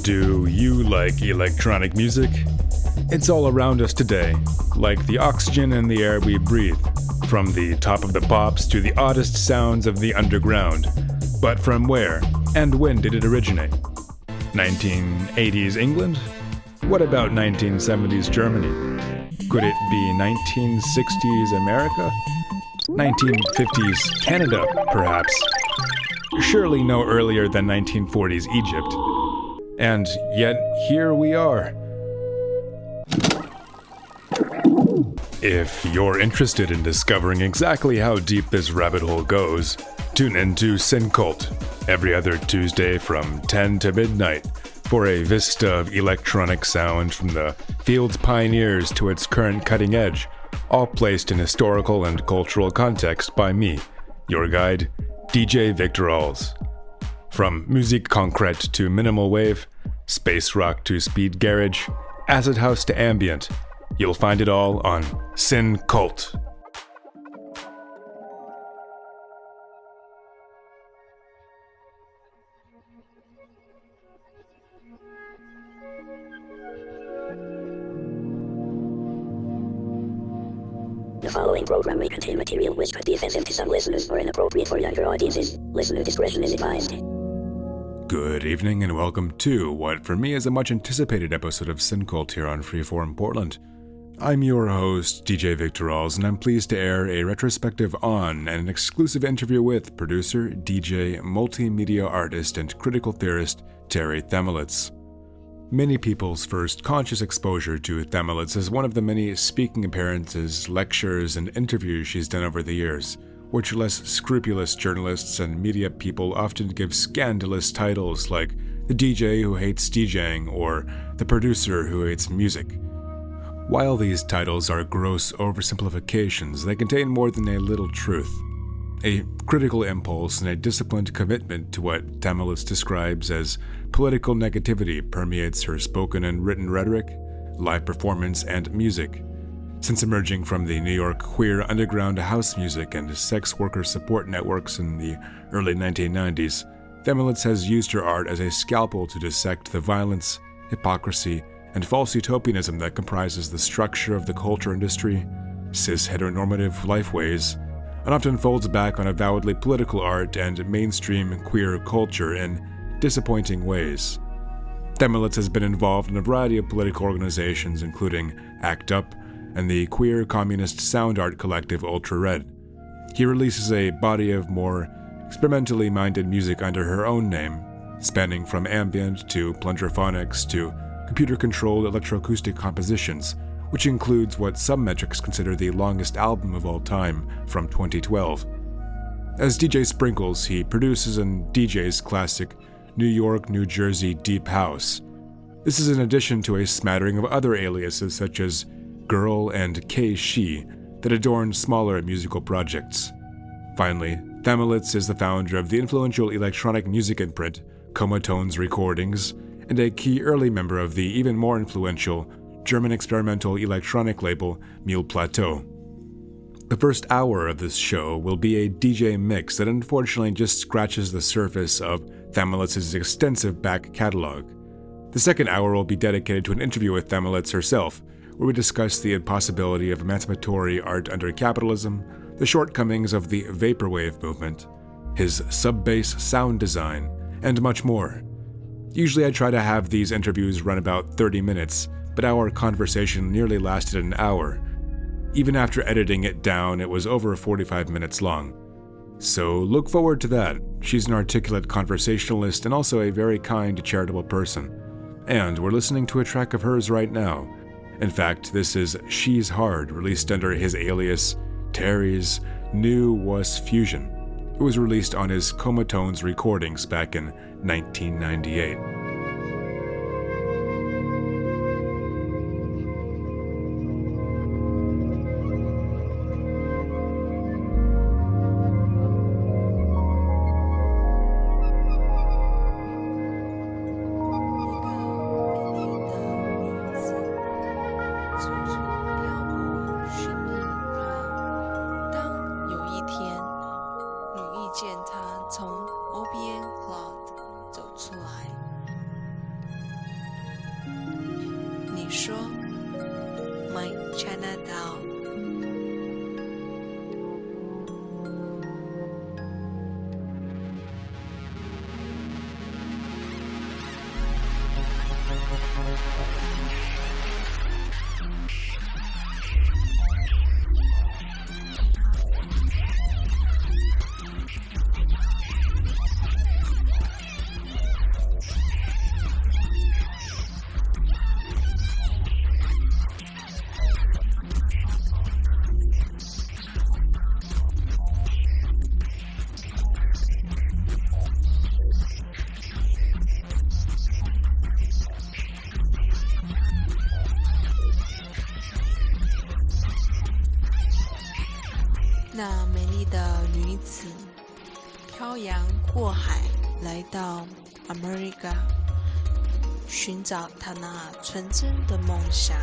Do you like electronic music? It's all around us today, like the oxygen in the air we breathe, from the top of the pops to the oddest sounds of the underground. But from where and when did it originate? 1980s England? What about 1970s Germany? Could it be 1960s America? 1950s Canada, perhaps? Surely no earlier than 1940s Egypt. And yet, here we are. If you're interested in discovering exactly how deep this rabbit hole goes, tune into SynKult every other Tuesday from 10 to midnight for a vista of electronic sound from the field's pioneers to its current cutting edge, all placed in historical and cultural context by me, your guide, DJ G.R.R.L. From musique concrète to minimal wave, space rock to speed garage, acid house to ambient, you'll find it all on SynKult. The following program may contain material which could be offensive to some listeners or inappropriate for younger audiences. Listener discretion is advised. Good evening and welcome to what for me is a much anticipated episode of SynKult here on Freeform Portland. I'm your host, DJ G.R.R.L, and I'm pleased to air a retrospective on and an exclusive interview with producer, DJ, multimedia artist, and critical theorist Terre Thaemlitz. Many people's first conscious exposure to Thaemlitz is one of the many speaking appearances, lectures, and interviews she's done over the years, which less scrupulous journalists and media people often give scandalous titles like the DJ who hates DJing or the producer who hates music. While these titles are gross oversimplifications, they contain more than a little truth. A critical impulse and a disciplined commitment to what Thaemlitz describes as political negativity permeates her spoken and written rhetoric, live performance, and music. Since emerging from the New York queer underground house music and sex worker support networks in the early 1990s, Thaemlitz has used her art as a scalpel to dissect the violence, hypocrisy, and false utopianism that comprises the structure of the culture industry, cis-heteronormative lifeways, and often folds back on avowedly political art and mainstream queer culture in disappointing ways. Thaemlitz has been involved in a variety of political organizations, including ACT UP and the queer communist sound art collective Ultra Red. He releases a body of more experimentally minded music under her own name, spanning from ambient to plunderphonics to computer-controlled electroacoustic compositions, which includes what some metrics consider the longest album of all time from 2012. As DJ Sprinkles, he produces and DJs classic New York, New Jersey deep house. This is in addition to a smattering of other aliases such as G.R.R.L and K-She that adorn smaller musical projects. Finally, Thaemlitz is the founder of the influential electronic music imprint Comatones Recordings and a key early member of the even more influential German experimental electronic label Mule Plateau. The first hour of this show will be a DJ mix that unfortunately just scratches the surface of Thaemlitz's extensive back catalog. The second hour will be dedicated to an interview with Thaemlitz herself, where we discuss the impossibility of emancipatory art under capitalism, the shortcomings of the vaporwave movement, his sub-bass sound design, and much more. Usually I try to have these interviews run about 30 minutes, but our conversation nearly lasted an hour. Even after editing it down, it was over 45 minutes long. So look forward to that. She's an articulate conversationalist and also a very kind, charitable person. And we're listening to a track of hers right now. In fact, this is She's Hard, released under his alias, Terry's new Wuss Fusion. It was released on his Comatones Recordings back in 1998. 那美丽的女子漂洋过海来到 America， 寻找她那纯真的梦想。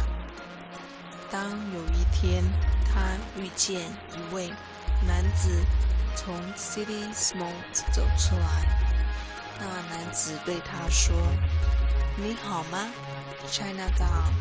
当有一天她遇见一位男子从 City Smoke 走出来，那男子对她说：你好吗 Chinatown？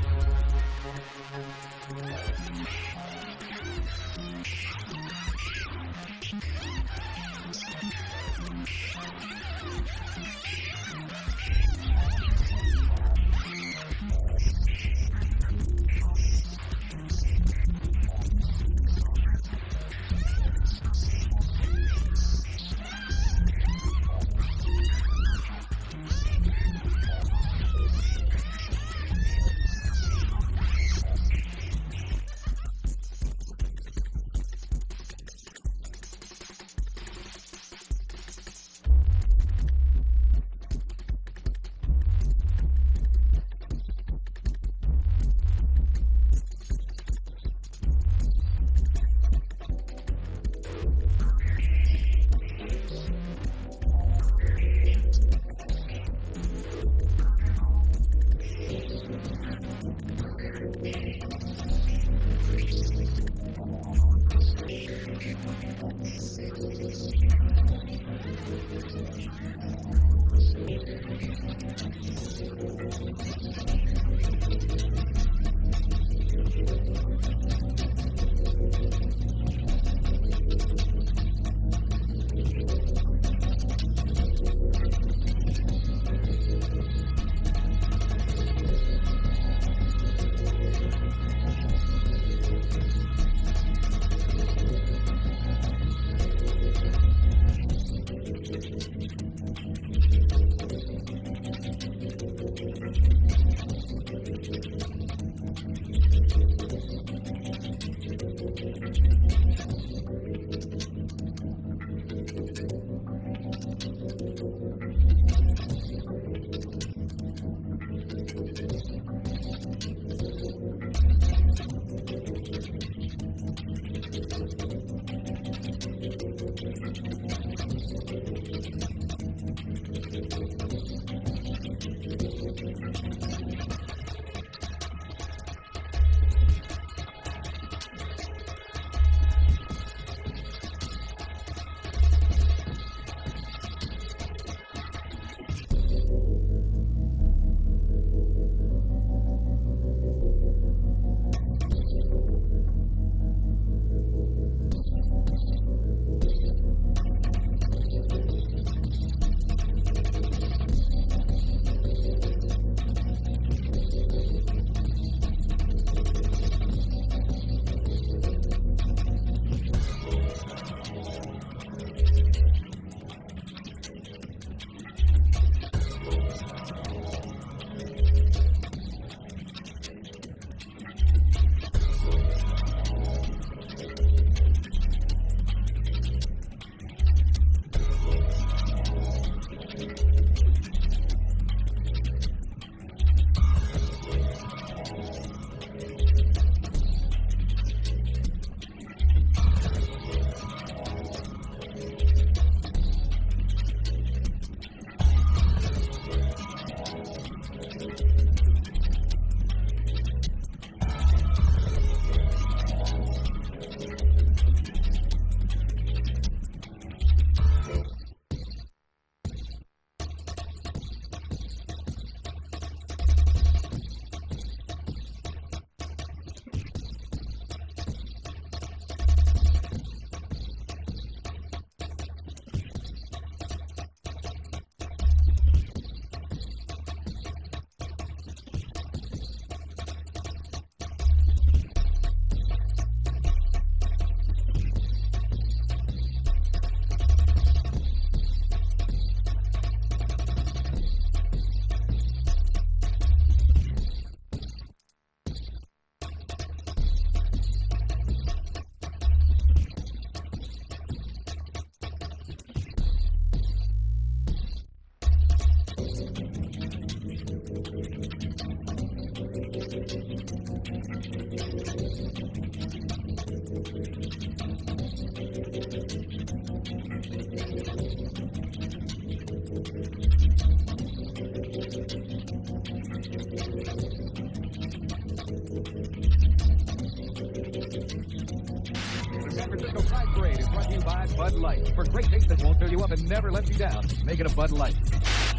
Parade is brought to you by Bud Light. For great taste that won't fill you up and never let you down, make it a Bud Light.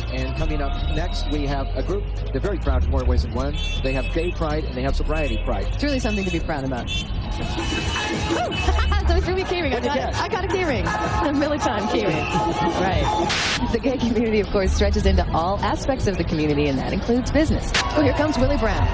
And coming up next, we have a group. They're very proud in more ways than one. They have gay pride and they have sobriety pride. It's really something to be proud about. So threw me a keyring. I got a keyring. A Militant keyring. Right. The gay community, of course, stretches into all aspects of the community, and that includes business. Oh, here comes Willie Brown.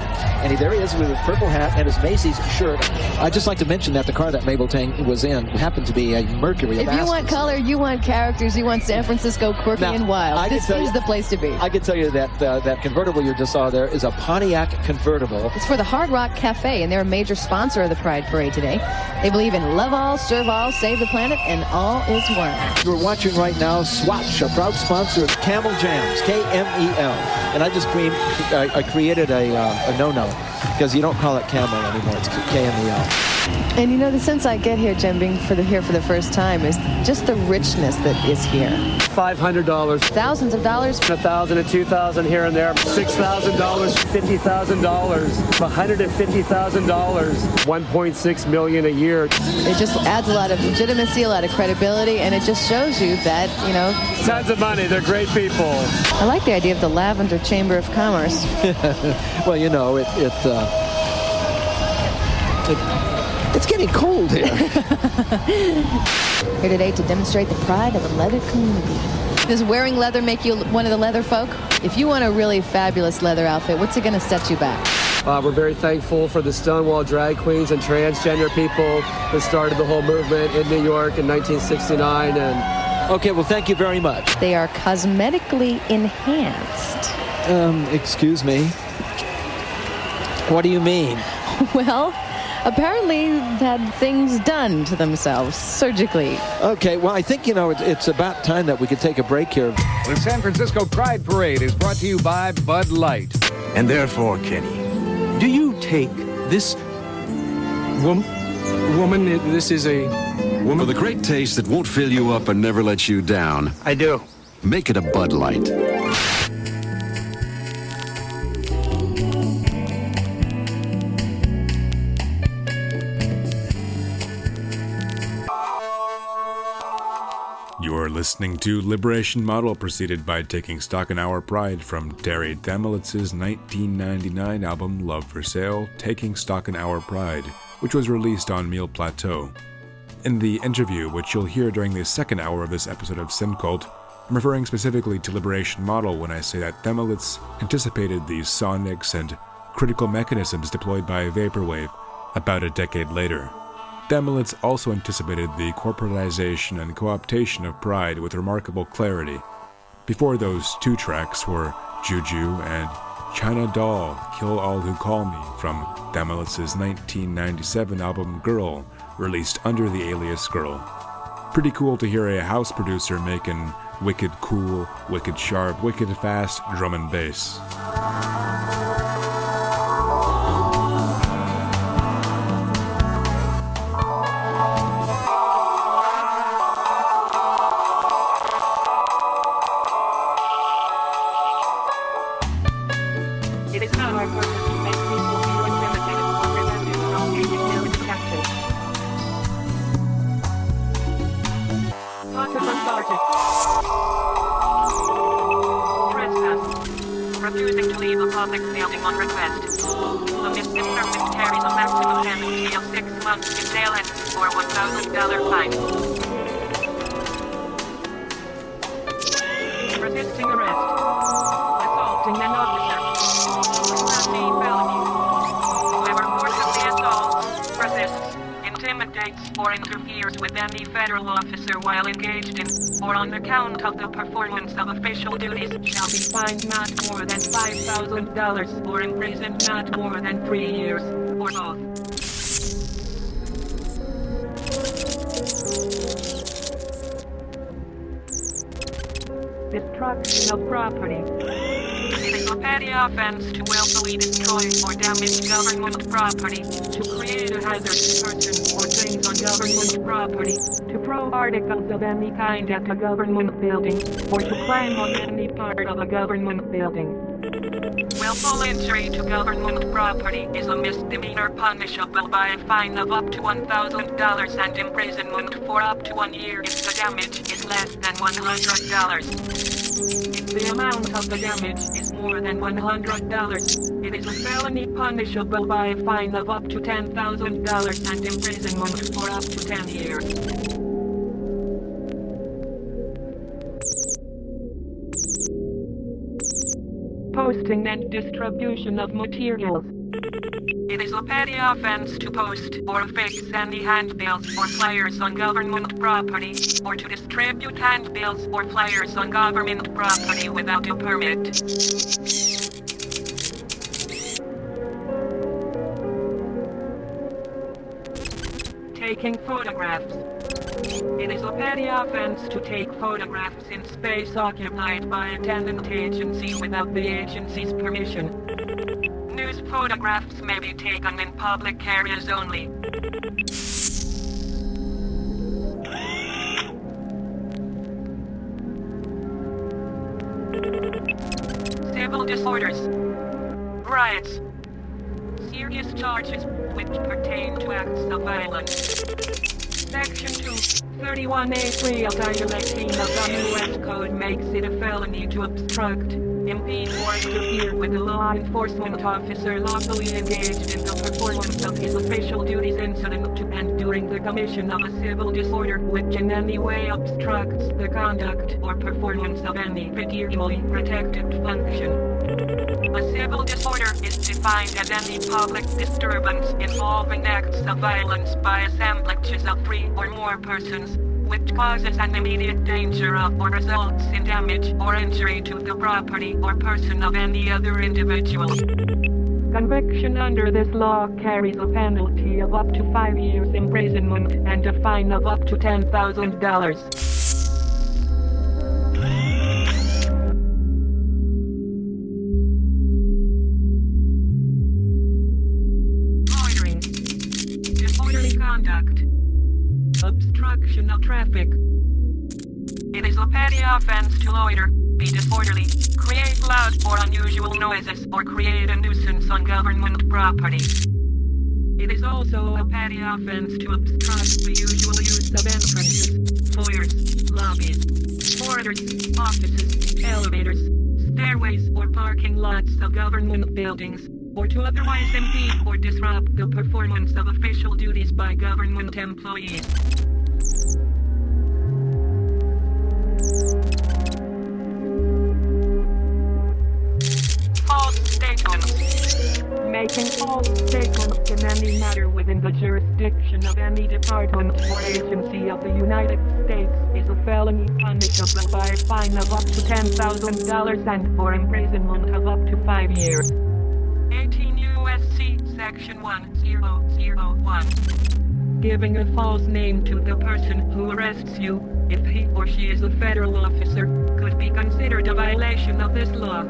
And there he is with his purple hat and his Macy's shirt. I'd just like to mention that the car that Mabel Tang was in happened to be a Mercury. If you want color, you want characters, you want San Francisco quirky now, and wild, this is the place to be. I can tell you that that convertible you just saw there is a Pontiac convertible. It's for the Hard Rock Cafe, and they're a major sponsor of the Pride Parade today. They believe in love all, serve all, save the planet, and all is one. We're watching right now Swatch, a proud sponsor of Camel Jams, K-M-E-L. And I just created a no-no, because you don't call it Camel anymore, it's K-M-E-L. And you know, the sense I get here, Jen, being here for the first time, is just the richness that is here. $500. Thousands of dollars. $1,000 and $2,000 here and there. $6,000, $50,000, $150,000, $1.6 million a year. It just adds a lot of legitimacy, a lot of credibility, and it just shows you that, you know... Tons of money. They're great people. I like the idea of the Lavender Chamber of Commerce. Well, you know, it's getting cold here. Here today to demonstrate the pride of the leather community. Does wearing leather make you one of the leather folk? If you want a really fabulous leather outfit, what's it going to set you back? We're very thankful for the Stonewall drag queens and transgender people that started the whole movement in New York in 1969. And okay, well, thank you very much. They are cosmetically enhanced. Excuse me. What do you mean? Well, apparently had things done to themselves surgically. Okay, well, I think, you know, it's about time that we could take a break here. The San Francisco Pride Parade is brought to you by Bud Light. And therefore, Kenny, do you take this woman, this is a woman? For the great taste that won't fill you up and never let you down. I do. Make it a Bud Light. You're listening to Liberation Model, preceded by Taking Stock in Our Pride from Terre Thaemlitz's 1999 album Love for Sale, Taking Stock in Our Pride, which was released on Mille Plateau. In the interview, which you'll hear during the second hour of this episode of SynKult, I'm referring specifically to Liberation Model when I say that Thaemlitz anticipated the sonics and critical mechanisms deployed by vaporwave about a decade later. Thaemlitz also anticipated the corporatization and co-optation of pride with remarkable clarity. Before those two tracks were Gew-Gew and China Doll, Kill All Who Call Me from Thaemlitz's 1997 album G.R.R.L, released under the alias G.R.R.L. Pretty cool to hear a house producer making wicked cool, wicked sharp, wicked fast drum and bass. It is not our purpose to make people feel intimidated or prevented from taking new actions. Trespass. Refusing to leave a public building on request. The misdemeanor carries a maximum penalty of 6 months in jail and or $1,000 fine. Resisting arrest. Assaulting an officer. Whoever forcibly assaults, resists, intimidates, or interferes with any federal officer while engaged in, or on account of the performance of official duties, shall be fined not more than $5,000 or imprisoned not more than 3 years, or both. Destruction of property. It is a petty offense to willfully destroy or damage government property, to create a hazardous person or things on government property, to throw articles of any kind at a government building, or to climb on any part of a government building. Willful injury to government property is a misdemeanor punishable by a fine of up to $1,000 and imprisonment for up to 1 year if the damage is less than $100. If the amount of the damage is more than $100, it is a felony punishable by a fine of up to $10,000 and imprisonment for up to 10 years. Posting and distribution of materials. It is a petty offense to post or affix any handbills or flyers on government property, or to distribute handbills or flyers on government property without a permit. Taking photographs. It is a petty offense to take photographs in space occupied by a tenant agency without the agency's permission. News photographs may be taken in public areas only. Civil disorders. Riots. Serious charges which pertain to acts of violence. Section 231A3 of Title 18 of the U.S. Code makes it a felony to obstruct, impede, or interfere with a law enforcement officer lawfully engaged in the performance of his official duties incident to and during the commission of a civil disorder which in any way obstructs the conduct or performance of any federally protected function. A civil disorder is defined as any public disturbance involving acts of violence by assemblages of 3 or more persons, which causes an immediate danger of or results in damage or injury to the property or person of any other individual. Conviction under this law carries a penalty of up to 5 years imprisonment and a fine of up to $10,000. Conduct. Obstruction of traffic. It is a petty offense to loiter, be disorderly, create loud or unusual noises, or create a nuisance on government property. It is also a petty offense to obstruct the usual use of entrances, foyers, lobbies, corridors, offices, elevators, stairways, or parking lots of government buildings, or to otherwise impede or disrupt the performance of official duties by government employees. False statements. Making false statements in any matter within the jurisdiction of any department or agency of the United States is a felony punishable by a fine of up to $10,000 and for imprisonment of up to 5 years. 18 U.S.C. Section 1001. Giving a false name to the person who arrests you, if he or she is a federal officer, could be considered a violation of this law.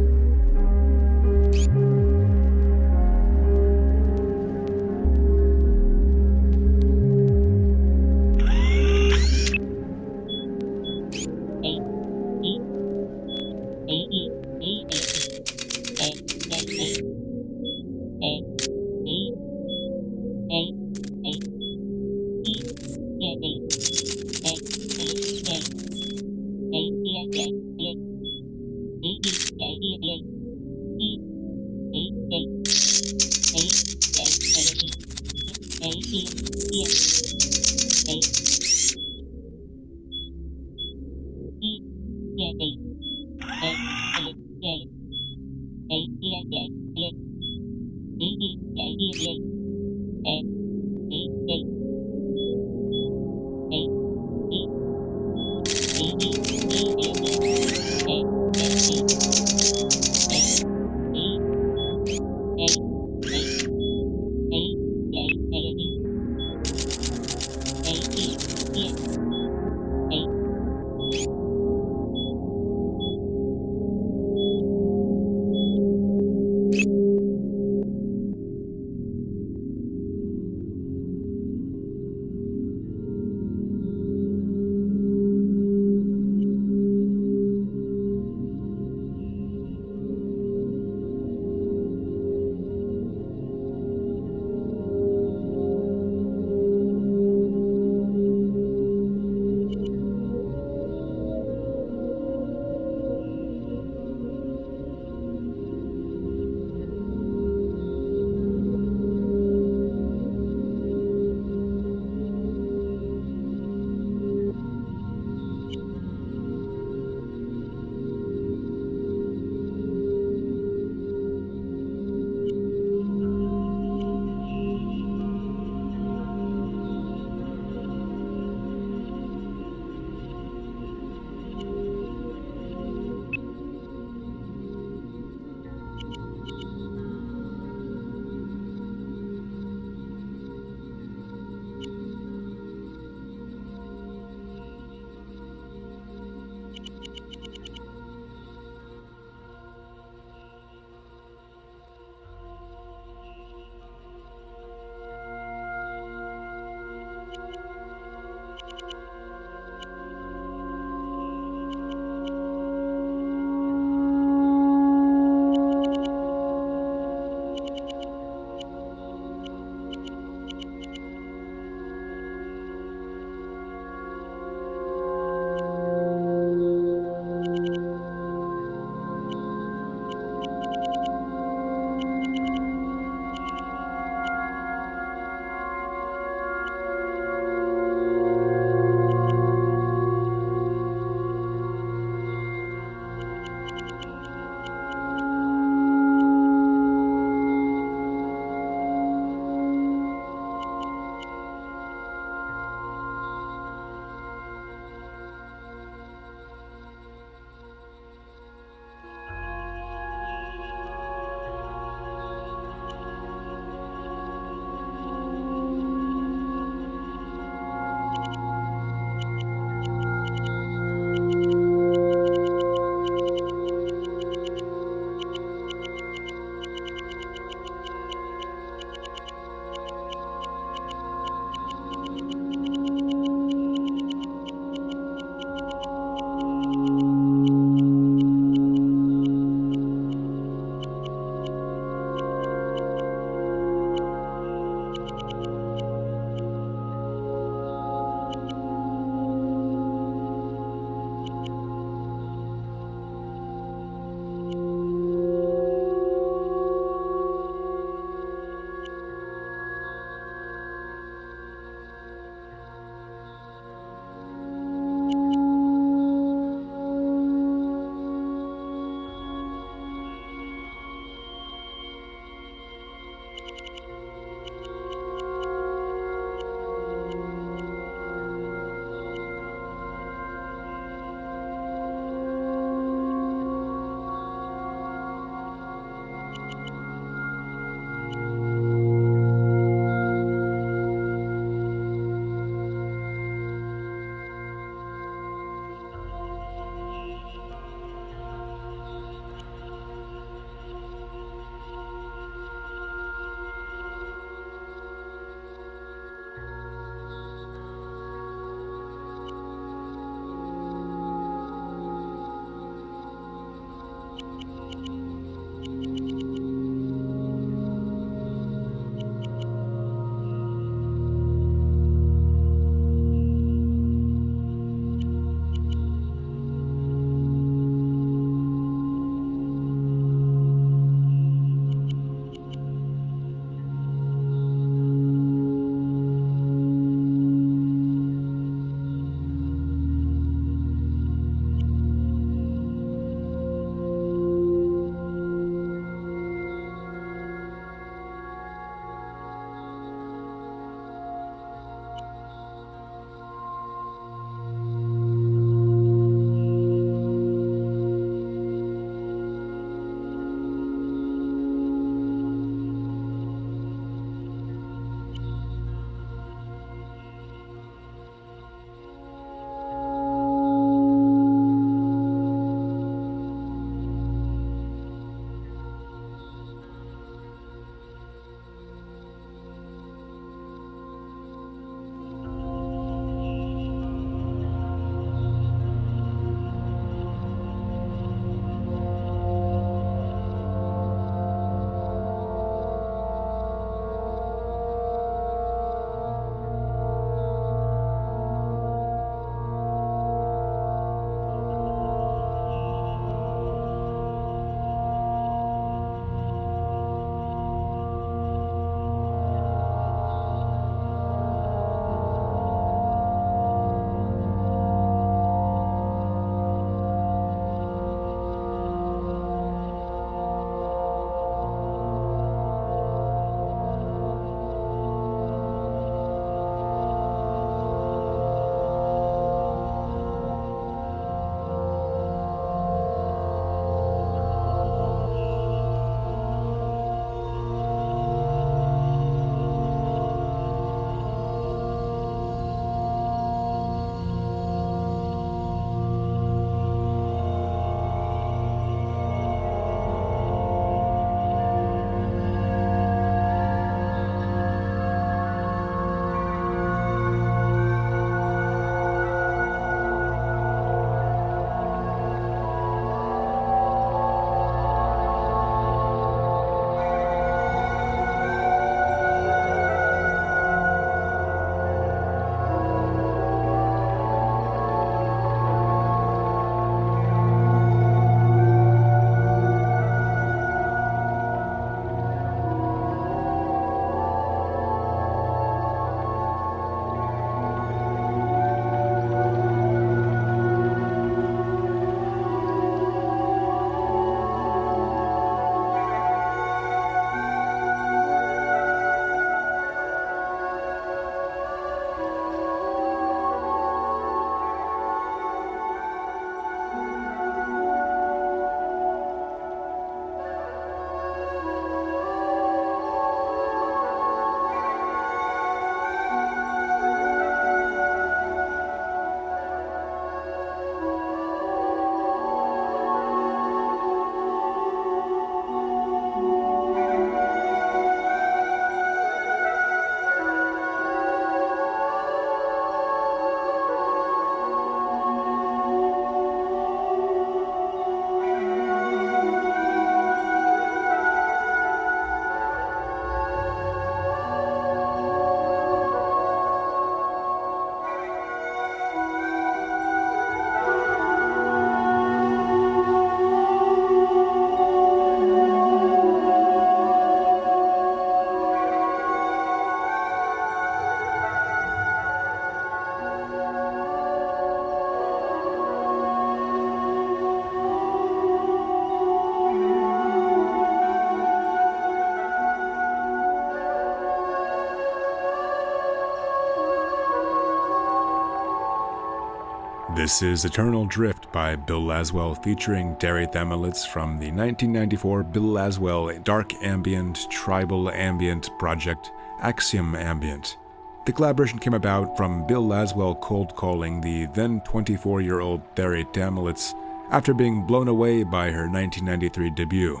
This is Eternal Drift by Bill Laswell featuring Terre Thaemlitz from the 1994 Bill Laswell dark ambient, tribal ambient project Axiom Ambient. The collaboration came about from Bill Laswell cold calling the then 24-year-old Terre Thaemlitz after being blown away by her 1993 debut.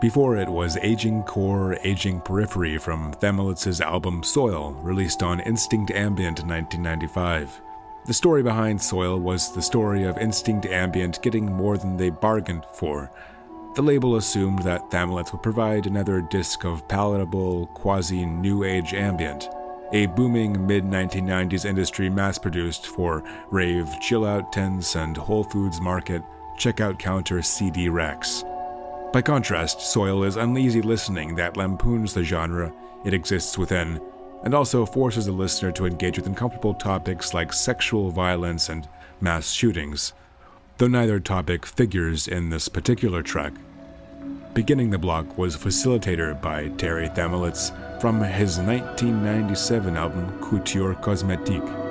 Before it was Aging Core, Aging Periphery from Thaemlitz's album Soil, released on Instinct Ambient in 1995. The story behind Soil was the story of Instinct Ambient getting more than they bargained for. The label assumed that Thaemlitz would provide another disc of palatable, quasi-new age ambient, a booming mid-1990s industry mass-produced for rave, chill-out tents, and Whole Foods Market checkout counter CD racks. By contrast, Soil is uneasy listening that lampoons the genre it exists within, and also forces the listener to engage with uncomfortable topics like sexual violence and mass shootings, though neither topic figures in this particular track. Beginning the block was Facilitator by Terre Thaemlitz from his 1997 album Couture Cosmétique.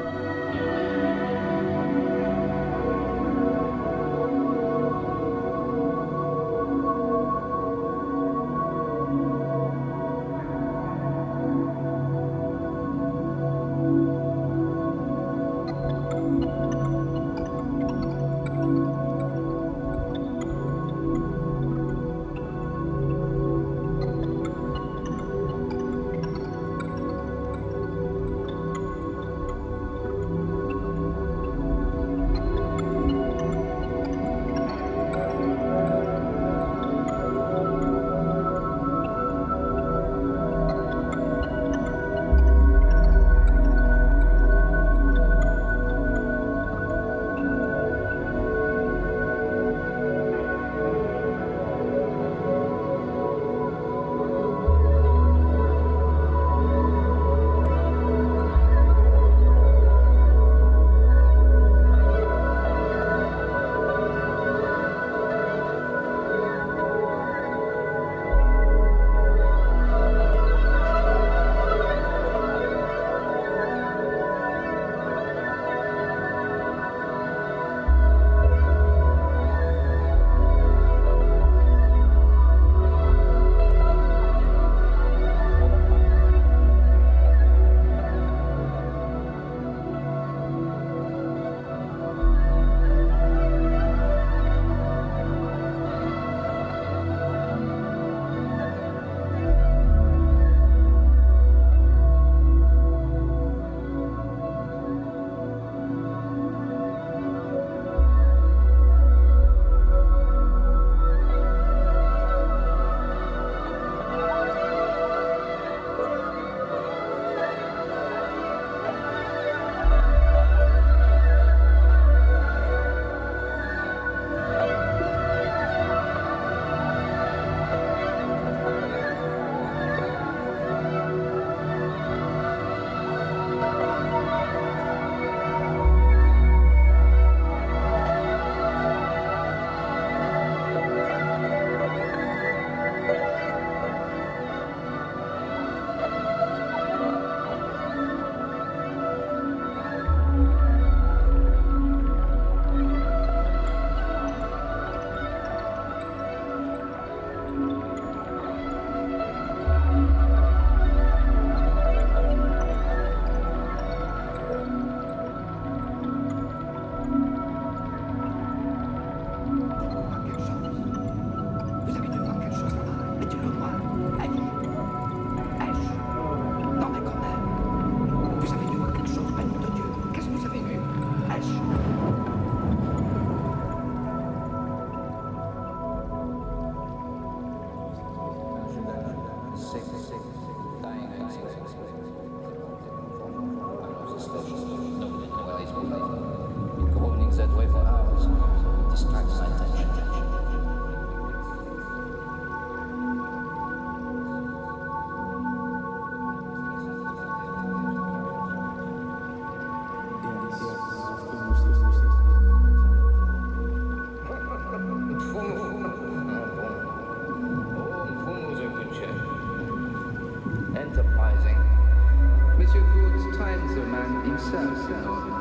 Monsieur Good times a man himself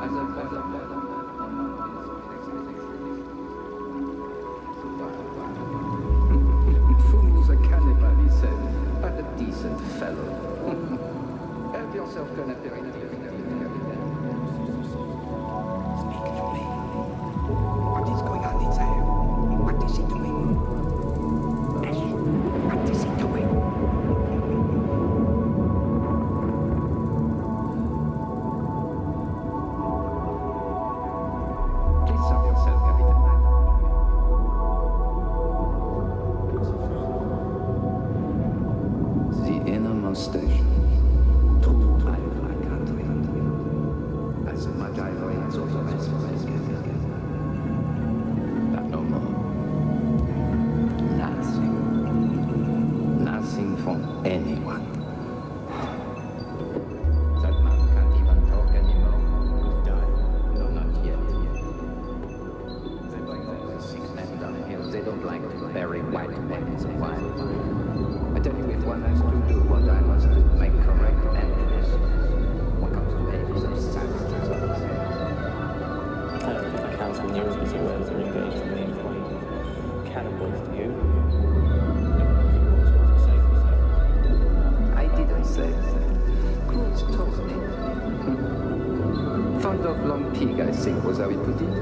as a better. pleasant fellow. Help yourself to an aperitif. Speak to me. What is going on inside? What is he doing? Ash, what is he doing? Please serve yourself, Captain. The innermost station. True ivory country. As much ivory as all the rest of us can. But no more. Nothing. Nothing from anyone. That man can't even talk anymore. He's died. No, not yet. They bring all the sick men down here. They don't like to bury white men. Why? I tell you, if one has to do what I must do, make correct entries. One comes to ages of savages. I don't think the council knew as you were engaged in the employee cannibals, do you? I didn't say. Cruz told me. Fond of long pig, I think, was how he put it.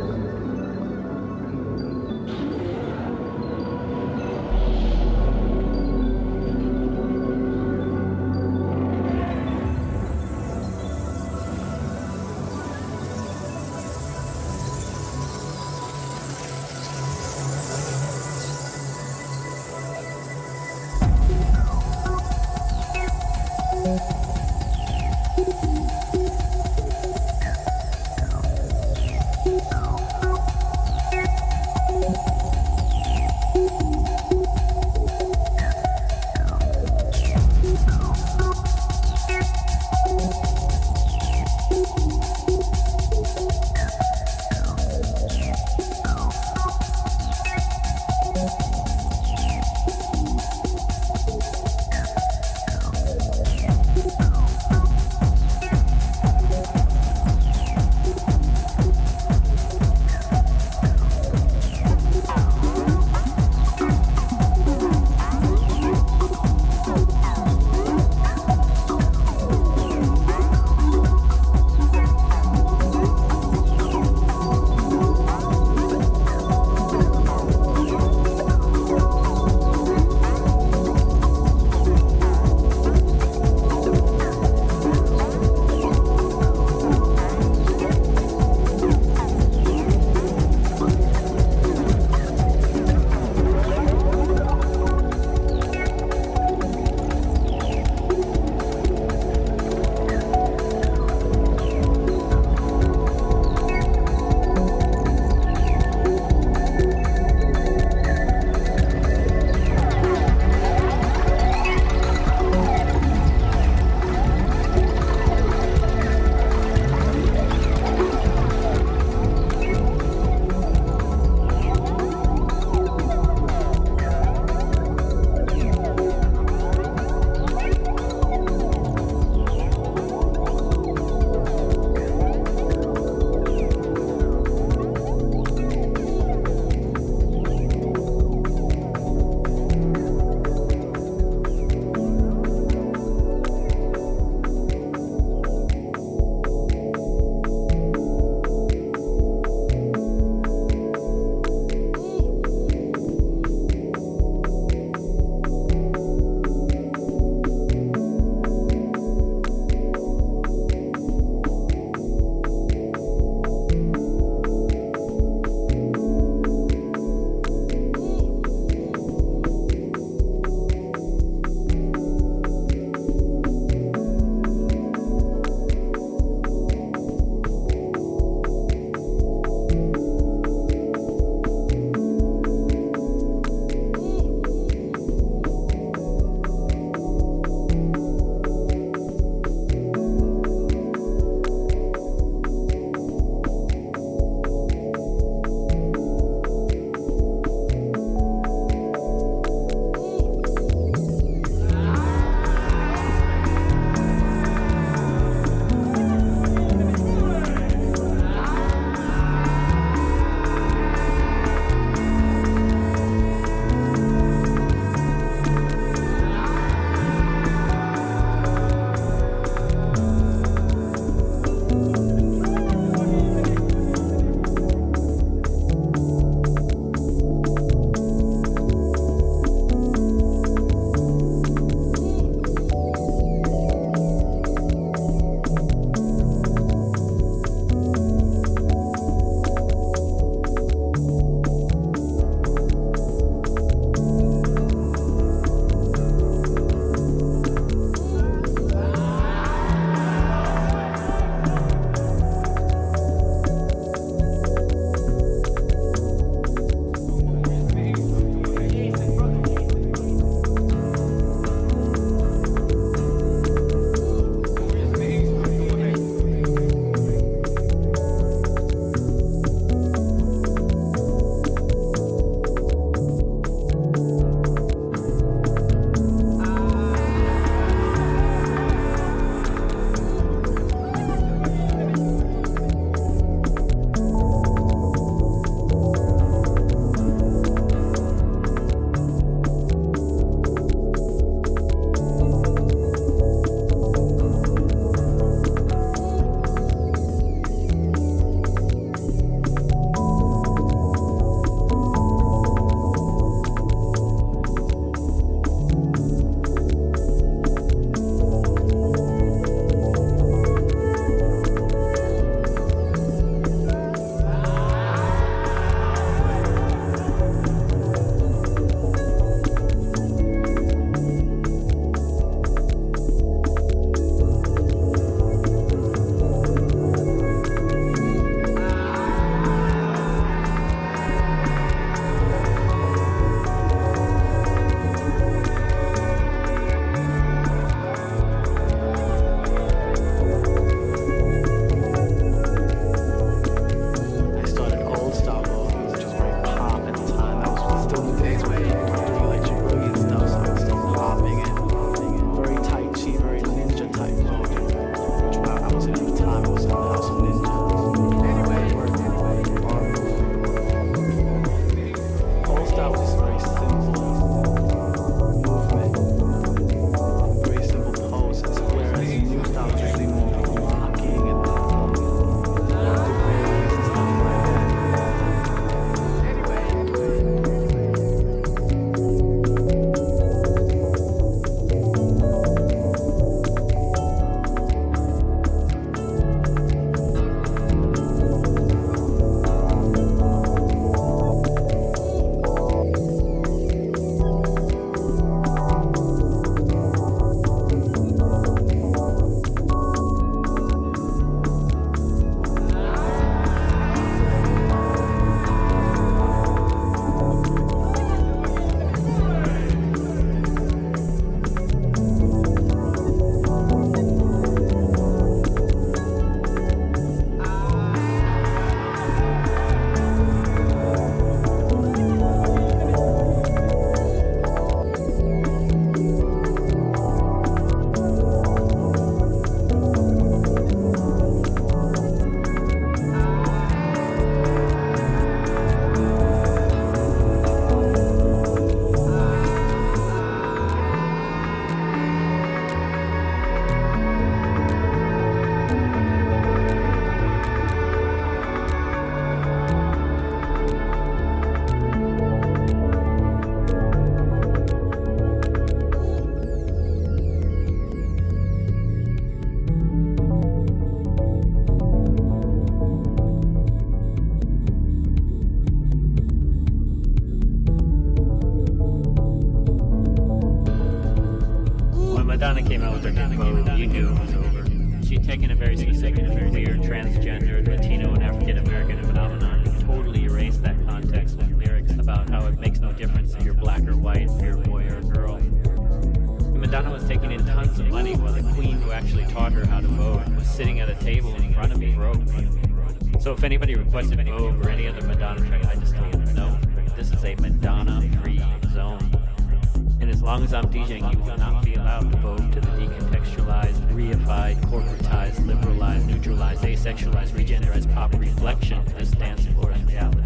Madonna came out with her new Vogue, you knew it was over. She'd taken a very specific, queer, transgender, Latino, and African American phenomenon and totally erased that context with lyrics about how it makes no difference if you're black or white, if you're a boy or a girl. And Madonna was taking in tons of money while the queen who actually taught her how to vote was sitting at a table in front of me broke. So if anybody requested Vogue or any other Madonna track, I just told them no. This is a Madonna-free zone. And as long as I'm DJing, you will not be allowed to vote to the decontextualized, reified, corporatized, liberalized, neutralized, asexualized, regenerized pop reflection this dance floor is reality.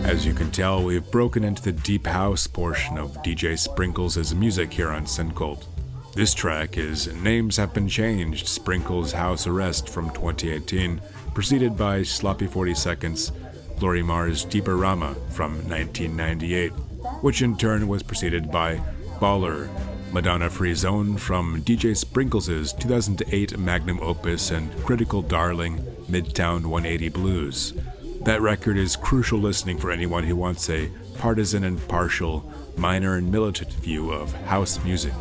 As you can tell, we've broken into the deep house portion of DJ Sprinkles' music here on SynKult. This track is Names Have Been Changed, Sprinkles' House Arrest from 2018, preceded by Sloppy 40 Seconds, Glorimar's Deeperama from 1998, which in turn was preceded by Baller, Madonna-Free Zone from DJ Sprinkles' 2008 magnum opus and critical darling, Midtown 180 Blues. That record is crucial listening for anyone who wants a partisan and partial, minor and militant view of house music.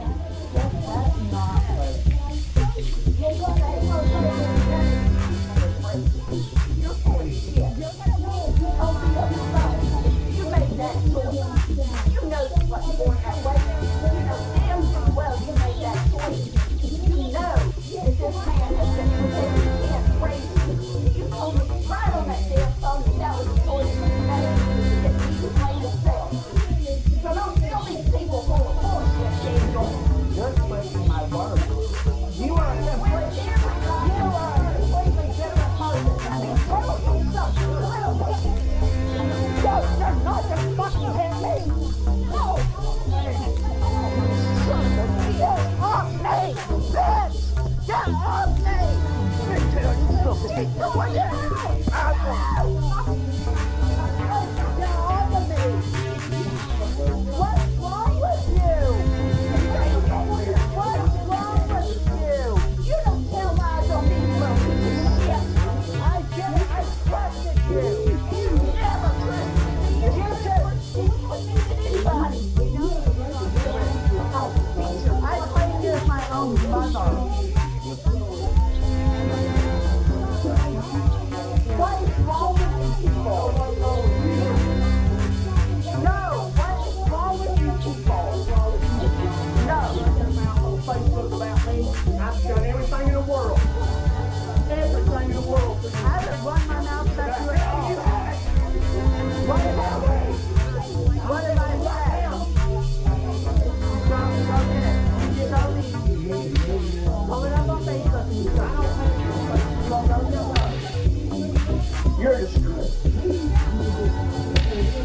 You're a display.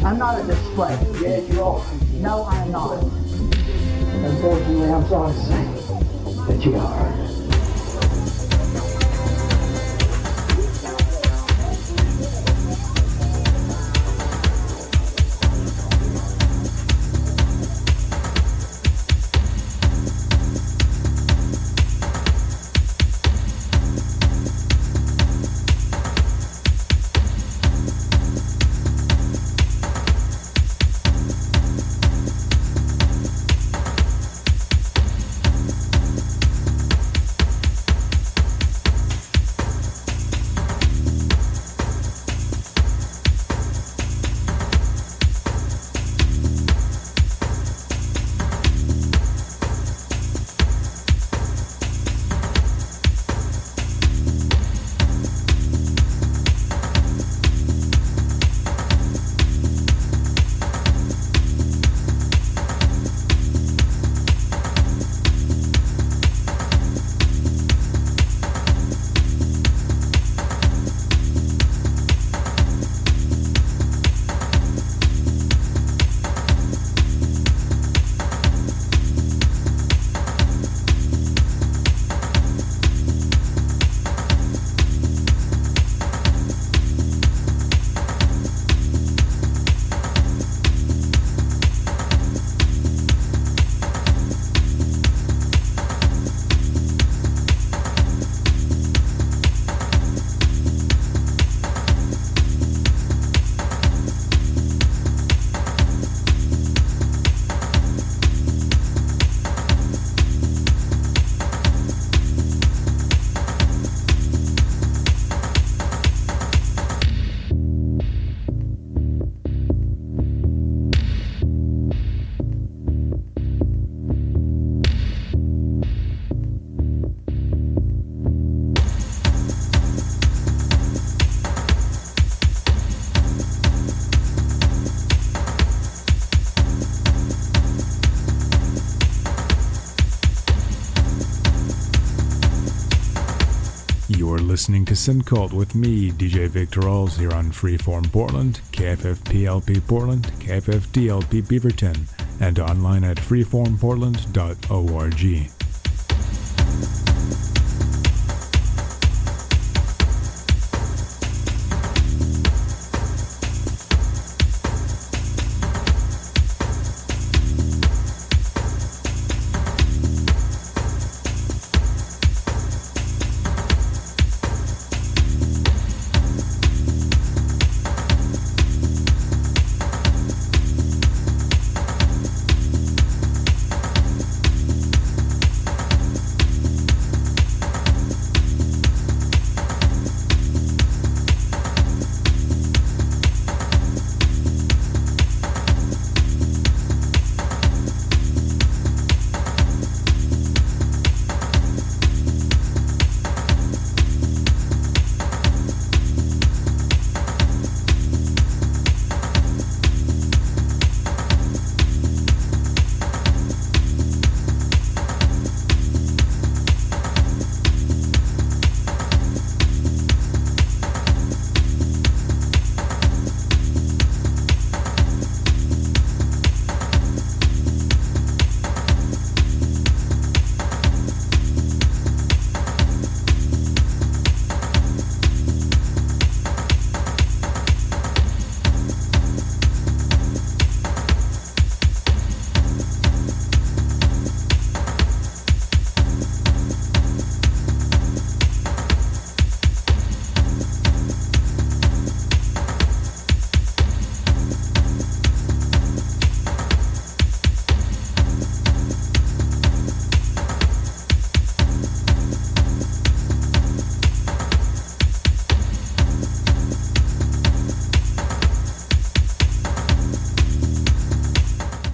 I'm not a display. Yeah, you are. No, I'm not. Unfortunately, I'm sorry to say that you are. listening to SynKult with me, DJ Victor here on Freeform Portland, KFFPLP Portland, KFFDLP Beaverton, and online at freeformportland.org.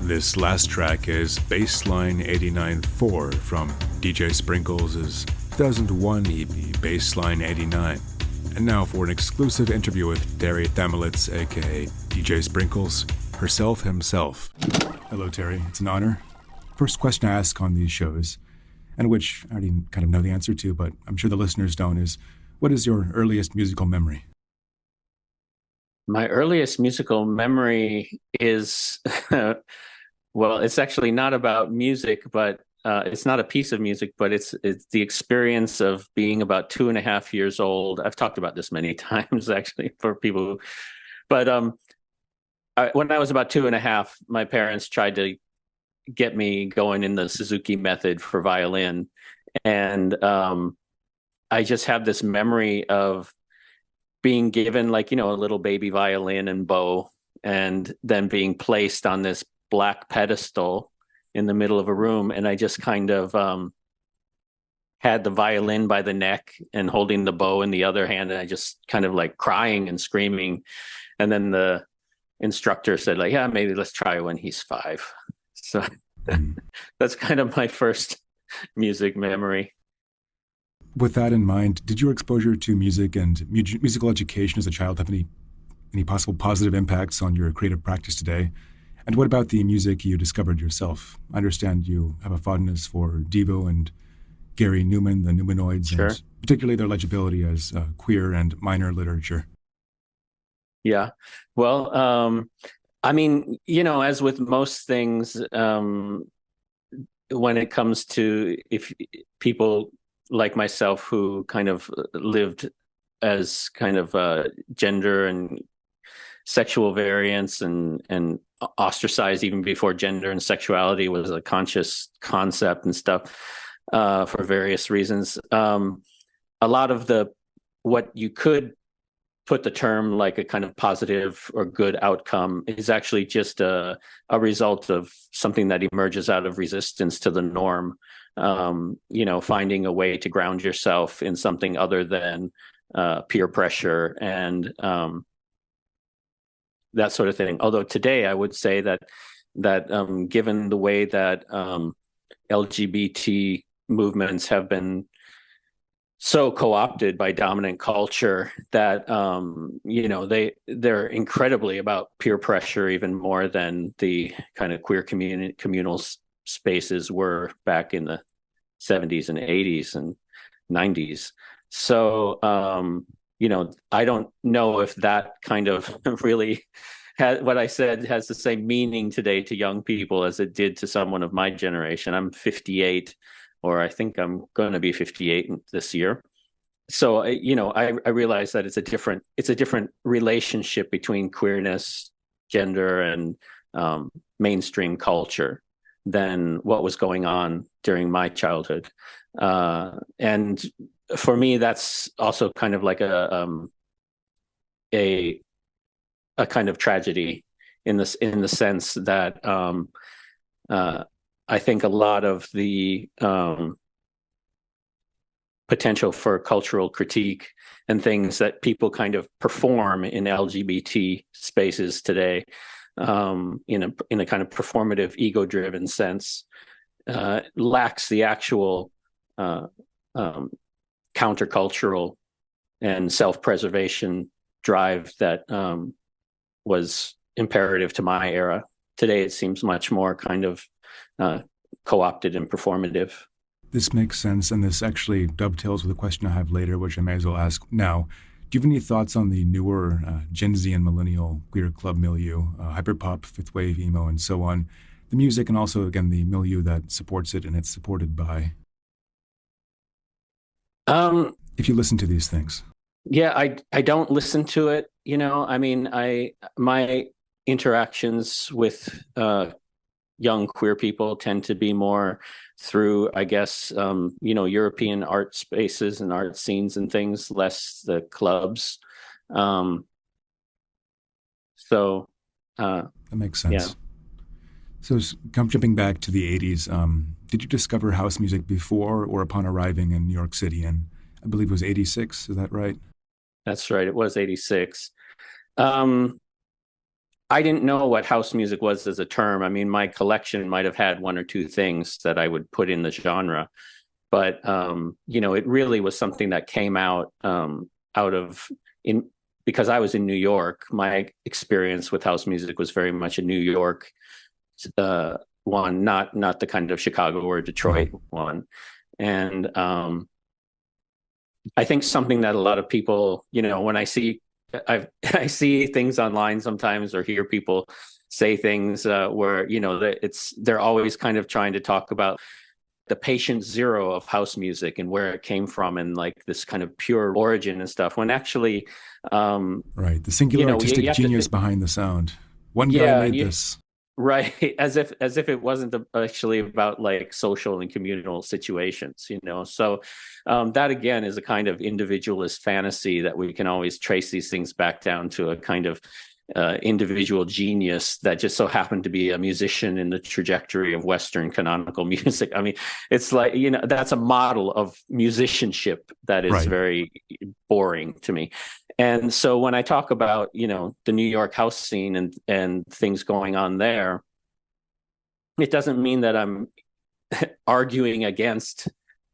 This last track is Baseline 89.4 from DJ Sprinkles' 2001 EP, Baseline 89. And now for an exclusive interview with Terre Thaemlitz, aka DJ Sprinkles, herself himself. Hello Terry, it's an honor. First question I ask on these shows, and which I already kind of know the answer to, but I'm sure the listeners don't, is what is your earliest musical memory? My earliest musical memory is, well, it's actually not about music, but it's not a piece of music, but it's the experience of being about 2.5 years old. I've talked about this many times, actually, for people. But when I was about 2.5, my parents tried to get me going in the Suzuki method for violin. And I just have this memory of being given, like, a little baby violin and bow, and then being placed on this black pedestal in the middle of a room. And I just kind of had the violin by the neck and holding the bow in the other hand. And I just kind of like crying and screaming. And then the instructor said, like, yeah, maybe let's try when he's 5. So that's kind of my first music memory. With that in mind, did your exposure to music and musical education as a child have any possible positive impacts on your creative practice today? And what about the music you discovered yourself? I understand you have a fondness for Devo and Gary Newman, the Newmanoids, Sure. And particularly their legibility as queer and minor literature. Yeah. Well, I mean, as with most things, when it comes to if people like myself who kind of lived as kind of gender and sexual variance and ostracized even before gender and sexuality was a conscious concept and stuff for various reasons. A lot of what you could put the term like a kind of positive or good outcome is actually just a result of something that emerges out of resistance to the norm. Finding a way to ground yourself in something other than peer pressure and that sort of thing. Although today I would say that given the way that LGBT movements have been so co-opted by dominant culture that they're incredibly about peer pressure, even more than the kind of queer communal spaces were back in the 70s and 80s and 90s. So, I don't know if that kind of really what I said has the same meaning today to young people as it did to someone of my generation. I'm 58, or I think I'm going to be 58 this year. So, I realize that it's a different relationship between queerness, gender, and mainstream culture than what was going on during my childhood. And for me, that's also kind of like a kind of tragedy in the sense that I think a lot of the potential for cultural critique and things that people kind of perform in LGBT spaces today, in a kind of performative, ego-driven sense, lacks the actual countercultural and self-preservation drive that was imperative to my era. Today, it seems much more kind of co-opted and performative. This makes sense, and this actually dovetails with a question I have later, which I may as well ask now. Do you have any thoughts on the newer Gen Z and millennial queer club milieu, hyperpop, fifth wave, emo, and so on? The music and also, again, the milieu that supports it and it's supported by? If you listen to these things. Yeah, I don't listen to it. My interactions with young queer people tend to be more through, I guess, European art spaces and art scenes and things, less the clubs. That makes sense. Yeah. So jumping back to the 80s, did you discover house music before or upon arriving in New York City? And I believe it was 86, is that right? That's right, it was 86. I didn't know what house music was as a term. I mean, my collection might have had one or two things that I would put in the genre, but it really was something that came out because I was in New York. My experience with house music was very much a New York one, not the kind of Chicago or Detroit one. And I think something that a lot of people, when I see things online sometimes or hear people say things where, they're always kind of trying to talk about the patient zero of house music and where it came from and like this kind of pure origin and stuff, when actually right, the singular artistic genius behind the sound. One guy made this. Right, as if it wasn't actually about like social and communal situations, So that again is a kind of individualist fantasy that we can always trace these things back down to a kind of individual genius that just so happened to be a musician in the trajectory of Western canonical music. I mean, it's like, that's a model of musicianship that is very boring to me. And so when I talk about, the New York house scene and things going on there, it doesn't mean that I'm arguing against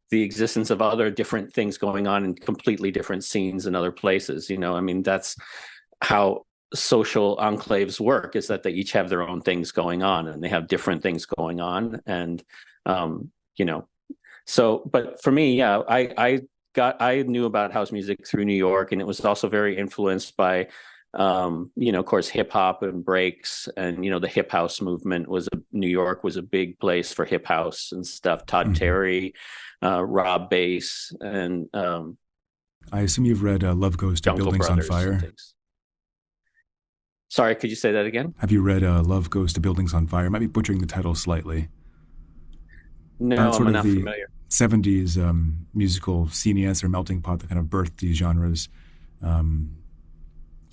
the existence of other different things going on in completely different scenes in other places. That's how social enclaves work, is that they each have their own things going on and they have different things going on. And, but for me, I knew about house music through New York, and it was also very influenced by, of course, hip hop and breaks, and the hip house movement New York was a big place for hip house and stuff. Todd Terry, Rob Bass, and I assume you've read "Love Goes to Jungle Buildings Brothers on Fire." Sorry, could you say that again? Have you read "Love Goes to Buildings on Fire"? I might be butchering the title slightly. No, I'm not familiar. 70s musical CNES or melting pot that kind of birthed these genres.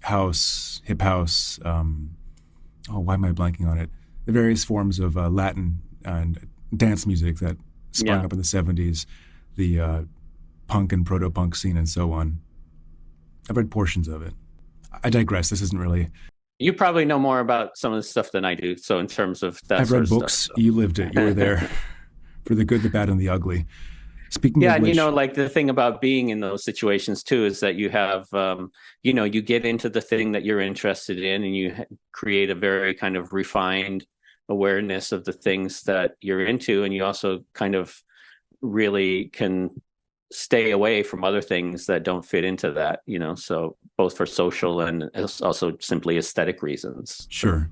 House, hip house, why am I blanking on it? The various forms of Latin and dance music that sprung up in the 70s, the punk and proto-punk scene and so on. I've read portions of it. I digress. This isn't really... You probably know more about some of the stuff than I do. So in terms of that, I've read books. Stuff, so. You lived it. You were there. For the good, the bad, and the ugly. Speaking of which, like the thing about being in those situations too is that you have, you get into the thing that you're interested in, and you create a very kind of refined awareness of the things that you're into, and you also kind of really can stay away from other things that don't fit into that, so both for social and also simply aesthetic reasons. Sure.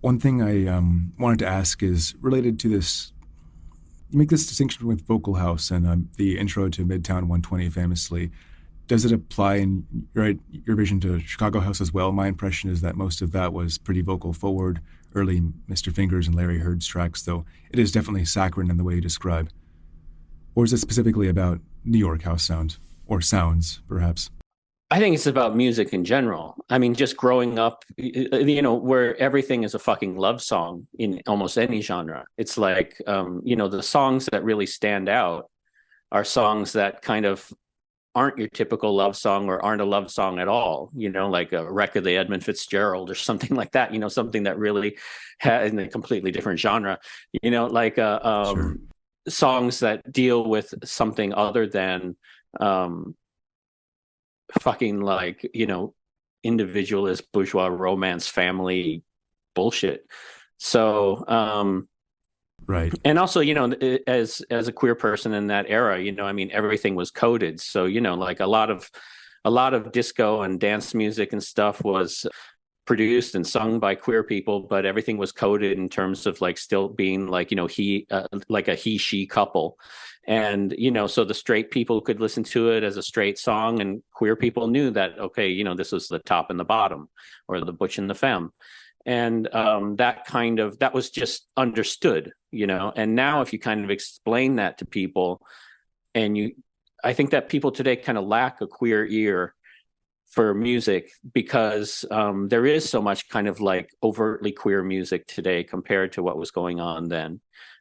One thing I wanted to ask is related to this. You make this distinction with Vocal House and the intro to Midtown 120 famously. Does it apply in your vision to Chicago House as well? My impression is that most of that was pretty vocal forward, early Mr. Fingers and Larry Heard's tracks, though it is definitely saccharine in the way you describe. Or is it specifically about New York house sound, or sounds, perhaps? I think it's about music in general. I mean, just growing up, where everything is a fucking love song in almost any genre. It's like, the songs that really stand out are songs that kind of aren't your typical love song or aren't a love song at all, like a Wreck of the Edmund Fitzgerald or something like that, something that really had in a completely different genre, sure. Songs that deal with something other than fucking individualist bourgeois romance family bullshit. So right. And also, as a queer person in that era, everything was coded. So, like a lot of disco and dance music and stuff was produced and sung by queer people, but everything was coded in terms of like still being like, like a he-she couple. And, so the straight people could listen to it as a straight song, and queer people knew that, okay, this was the top and the bottom, or the butch and the femme. And that was just understood, and now if you kind of explain that to people, I think that people today kind of lack a queer ear for music, because there is so much kind of like overtly queer music today compared to what was going on then.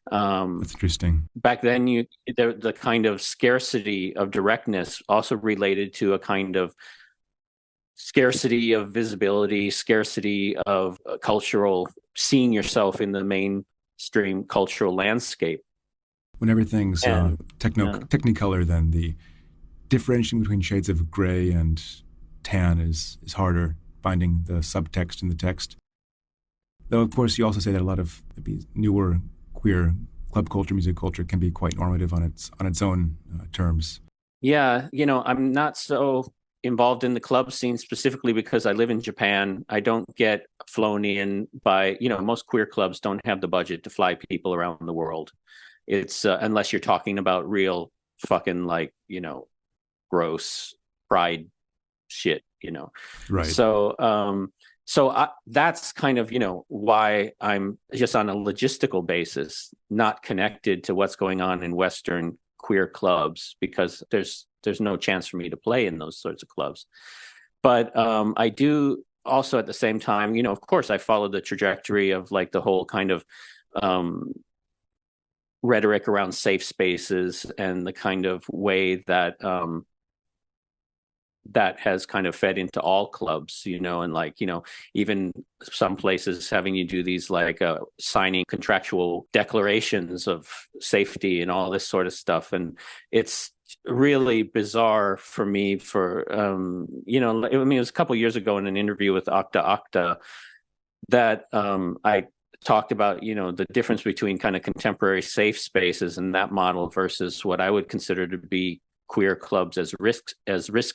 That's interesting. Back then, the kind of scarcity of directness also related to a kind of scarcity of visibility, scarcity of cultural, seeing yourself in the mainstream cultural landscape. When everything's technicolor, then the differentiating between shades of gray and tan is harder, finding the subtext in the text. Though, of course, you also say that a lot of maybe newer queer club culture, music culture can be quite normative on its own terms. Yeah, I'm not so involved in the club scene specifically because I live in Japan. I don't get flown in by, most queer clubs don't have the budget to fly people around the world. It's unless you're talking about real fucking gross pride shit, Right. So that's kind of, why I'm just on a logistical basis, not connected to what's going on in Western queer clubs, because there's no chance for me to play in those sorts of clubs. But I do also at the same time, of course, I follow the trajectory of like the whole kind of rhetoric around safe spaces and the kind of way that that has kind of fed into all clubs, and even some places having you do these signing contractual declarations of safety and all this sort of stuff. And it's really bizarre for me it was a couple of years ago in an interview with Octa that I talked about, the difference between kind of contemporary safe spaces and that model versus what I would consider to be queer clubs as risk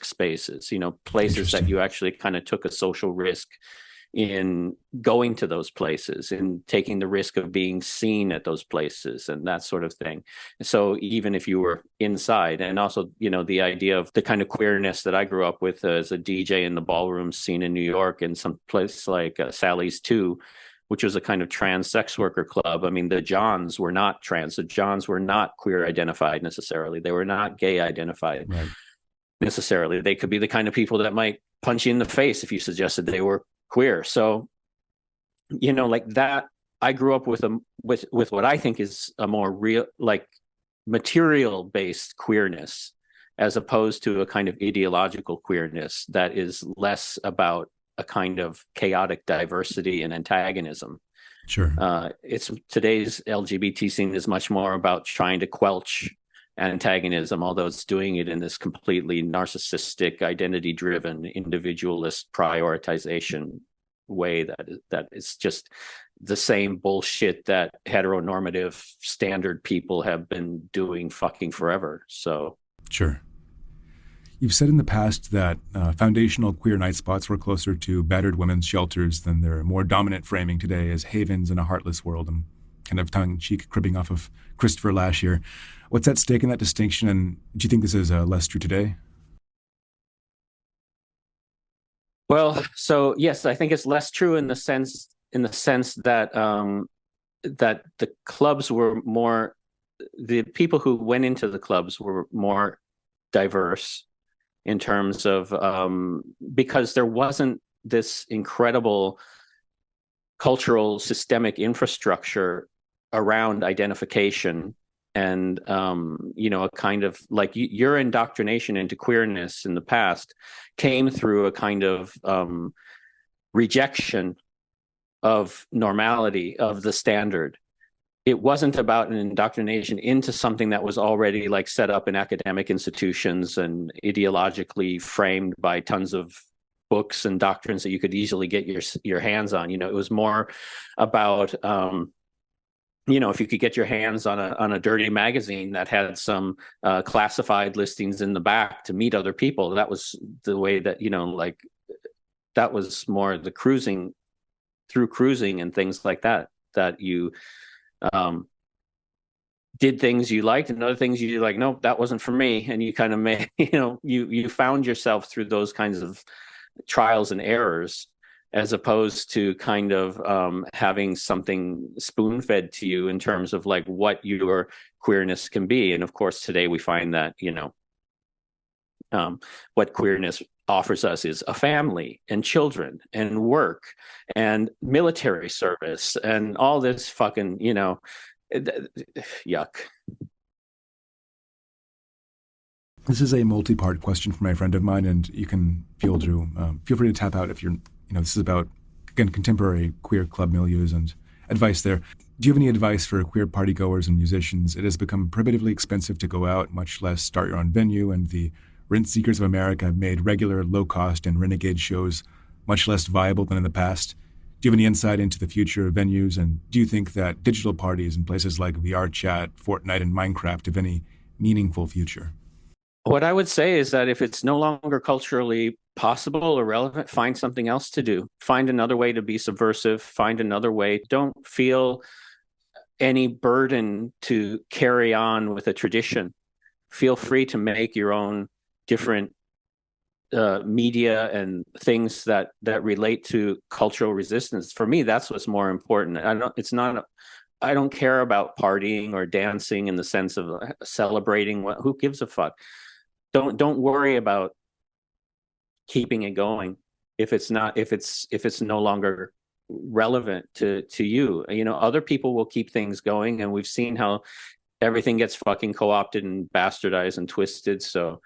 spaces, places that you actually kind of took a social risk in going to those places and taking the risk of being seen at those places and that sort of thing. So even if you were inside, and also, the idea of the kind of queerness that I grew up with as a DJ in the ballroom scene in New York, and some place like Sally's 2, which was a kind of trans sex worker club. I mean, the Johns were not trans. The Johns were not queer identified necessarily. They were not gay identified necessarily. They could be the kind of people that might punch you in the face if you suggested they were queer. So, like that, I grew up with what I think is a more real, like material based queerness, as opposed to a kind of ideological queerness that is less about a kind of chaotic diversity and antagonism. Sure. It's today's LGBT scene is much more about trying to quelch antagonism, although it's doing it in this completely narcissistic, identity-driven, individualist prioritization way that is just the same bullshit that heteronormative standard people have been doing fucking forever. So Sure. You've said in the past that foundational queer night spots were closer to battered women's shelters than their more dominant framing today as havens in a heartless world. I'm kind of tongue-in-cheek cribbing off of Christopher Lasch here. What's at stake in that distinction, and do you think this is less true today? Well, so yes, I think it's less true in the sense that that the clubs were more, the people who went into the clubs were more diverse in terms of because there wasn't this incredible cultural systemic infrastructure around identification and a kind of like your indoctrination into queerness in the past came through a kind of rejection of normality, of the standard. It wasn't about an indoctrination into something that was already like set up in academic institutions and ideologically framed by tons of books and doctrines that you could easily get your hands on. It was more about if you could get your hands on a dirty magazine that had some classified listings in the back to meet other people. That was the way that that was more the cruising and things like that you did things you liked and other things you like, nope, that wasn't for me. And you kind of made, you found yourself through those kinds of trials and errors, as opposed to kind of having something spoon-fed to you in terms of like what your queerness can be. And of course, today we find that, what queerness offers us is a family and children and work and military service and all this fucking, yuck. This is a multi-part question from a friend of mine, and you can feel free to tap out if you're, this is about, again, contemporary queer club milieus and advice there. Do you have any advice for queer partygoers and musicians? It has become prohibitively expensive to go out, much less start your own venue, and the rent seekers of America have made regular low-cost and renegade shows much less viable than in the past. Do you have any insight into the future of venues, and do you think that digital parties in places like VR Chat, Fortnite, and Minecraft have any meaningful future? What I would say is that if it's no longer culturally possible or relevant, find something else to do. Find another way to be subversive. Find another way. Don't feel any burden to carry on with a tradition. Feel free to make your own different media and things that relate to cultural resistance. For me, that's what's more important. I don't care about partying or dancing in the sense of celebrating. Who gives a fuck? Don't worry about keeping it going if it's no longer relevant to you. Other people will keep things going, and we've seen how everything gets fucking co-opted and bastardized and twisted. So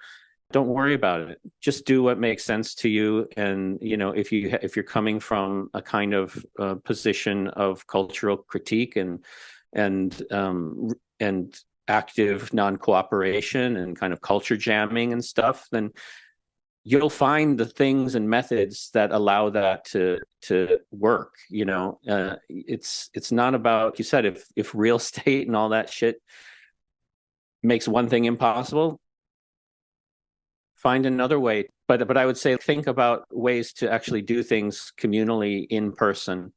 don't worry about it. Just do what makes sense to you. And if you're coming from a kind of position of cultural critique and active non-cooperation and kind of culture jamming and stuff, then you'll find the things and methods that allow that to work. It's not about, you said, if real estate and all that shit makes one thing impossible, find another way. But I would say think about ways to actually do things communally in person,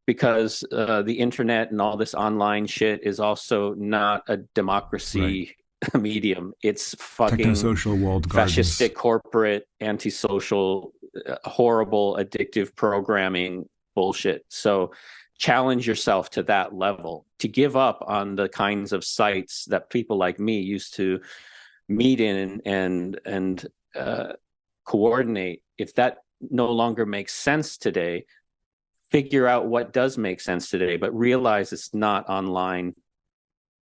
because the internet and all this online shit is also not a democracy medium. It's fucking technosocial walled gardens, fascistic, corporate, antisocial, horrible, addictive programming bullshit. So challenge yourself to that level, to give up on the kinds of sites that people like me used to meet in and coordinate. If that no longer makes sense today, figure out what does make sense today, but realize it's not online.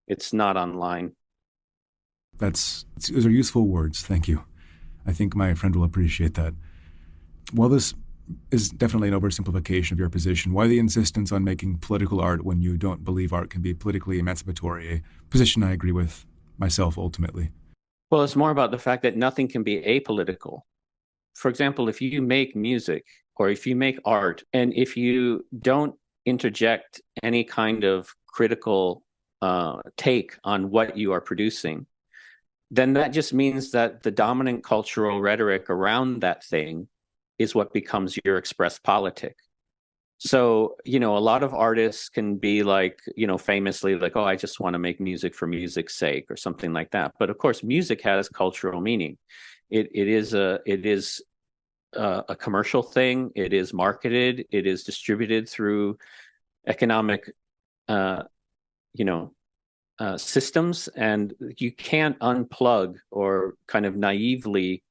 It's not online. Those are useful words. Thank you. I think my friend will appreciate that. While this is definitely an oversimplification of your position, why the insistence on making political art when you don't believe art can be politically emancipatory? A position I agree with myself ultimately. Well, it's more about the fact that nothing can be apolitical. For example, if you make music or if you make art, and if you don't interject any kind of critical take on what you are producing, then that just means that the dominant cultural rhetoric around that thing is what becomes your express politic. So, a lot of artists can be like, famously like, oh, I just want to make music for music's sake or something like that. But of course, music has cultural meaning. It is a commercial thing. It is marketed. It is distributed through economic, systems, and you can't unplug or kind of naively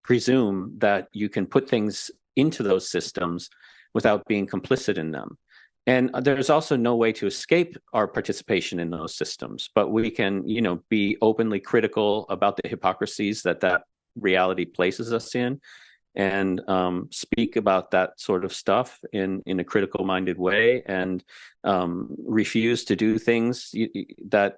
presume that you can put things into those systems without being complicit in them. And there's also no way to escape our participation in those systems, but we can, be openly critical about the hypocrisies that reality places us in, and speak about that sort of stuff in a critical-minded way, and refuse to do things that,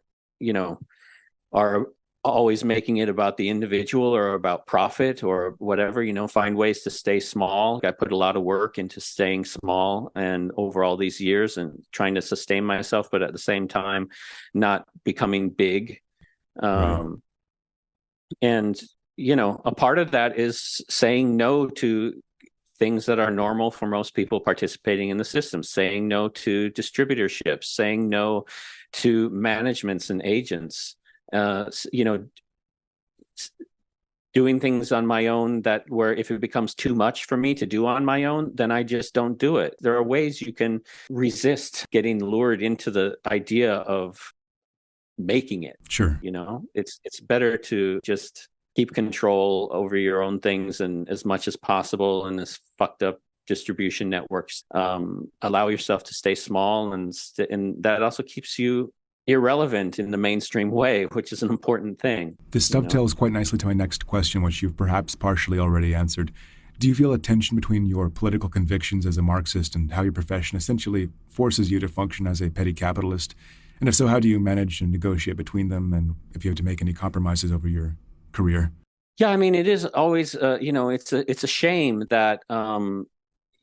are always making it about the individual or about profit or whatever. Find ways to stay small. I put a lot of work into staying small and over all these years and trying to sustain myself, but at the same time not becoming big. And a part of that is saying no to things that are normal for most people participating in the system, saying no to distributorships, saying no to managements and agents, doing things on my own where if it becomes too much for me to do on my own, then I just don't do it. There are ways you can resist getting lured into the idea of making it. Sure. It's better to just keep control over your own things and as much as possible in this fucked up distribution networks. Allow yourself to stay small, and that also keeps you irrelevant in the mainstream way, which is an important thing. This dovetails quite nicely to my next question, which you've perhaps partially already answered. Do you feel a tension between your political convictions as a Marxist and how your profession essentially forces you to function as a petty capitalist? And if so, how do you manage and negotiate between them, and if you have to make any compromises over your career? Yeah, I mean, it is always, it's a shame that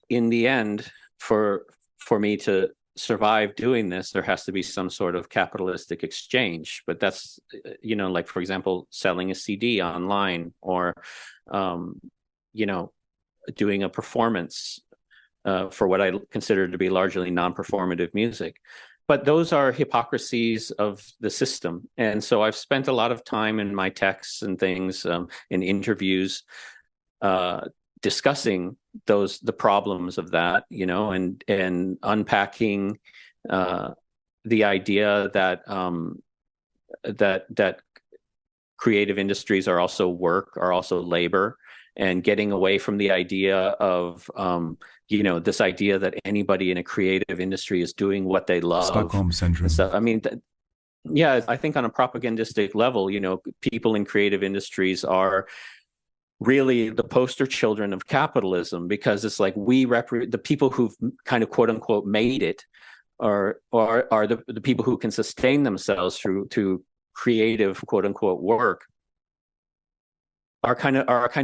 in the end, for me to survive doing this, there has to be some sort of capitalistic exchange. But that's, like, for example, selling a CD online, or, doing a performance for what I consider to be largely non-performative music. But those are hypocrisies of the system. And so I've spent a lot of time in my texts and things, in interviews, discussing the problems of that, and unpacking the idea that that creative industries are also work, are also labor, and getting away from the idea of this idea that anybody in a creative industry is doing what they love. Stockholm syndrome. So, I mean, I think on a propagandistic level, people in creative industries are really the poster children of capitalism, because it's like the people who've kind of quote unquote made it are the people who can sustain themselves through creative quote unquote work, are kind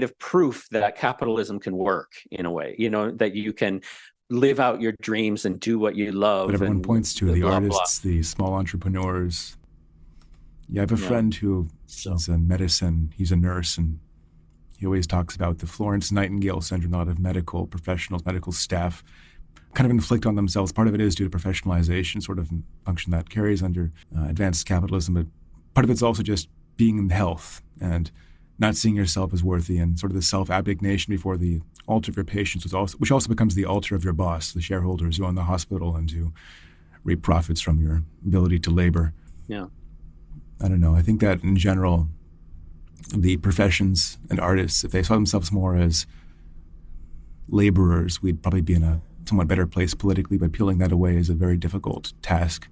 of proof that capitalism can work in a way, that you can live out your dreams and do what you love. But everyone points to the artists, the small entrepreneurs. Yeah, I have a friend who is in medicine. He's a nurse, and he always talks about the Florence Nightingale syndrome. A lot of medical professionals, medical staff kind of inflict on themselves. Part of it is due to professionalization, sort of function that carries under advanced capitalism, but part of it's also just being in health and not seeing yourself as worthy, and sort of the self-abnegation before the altar of your patients, which also becomes the altar of your boss, the shareholders who own the hospital and who reap profits from your ability to labor. Yeah. I don't know. I think that in general, the professions and artists, if they saw themselves more as laborers, we'd probably be in a somewhat better place politically, but peeling that away is a very difficult task.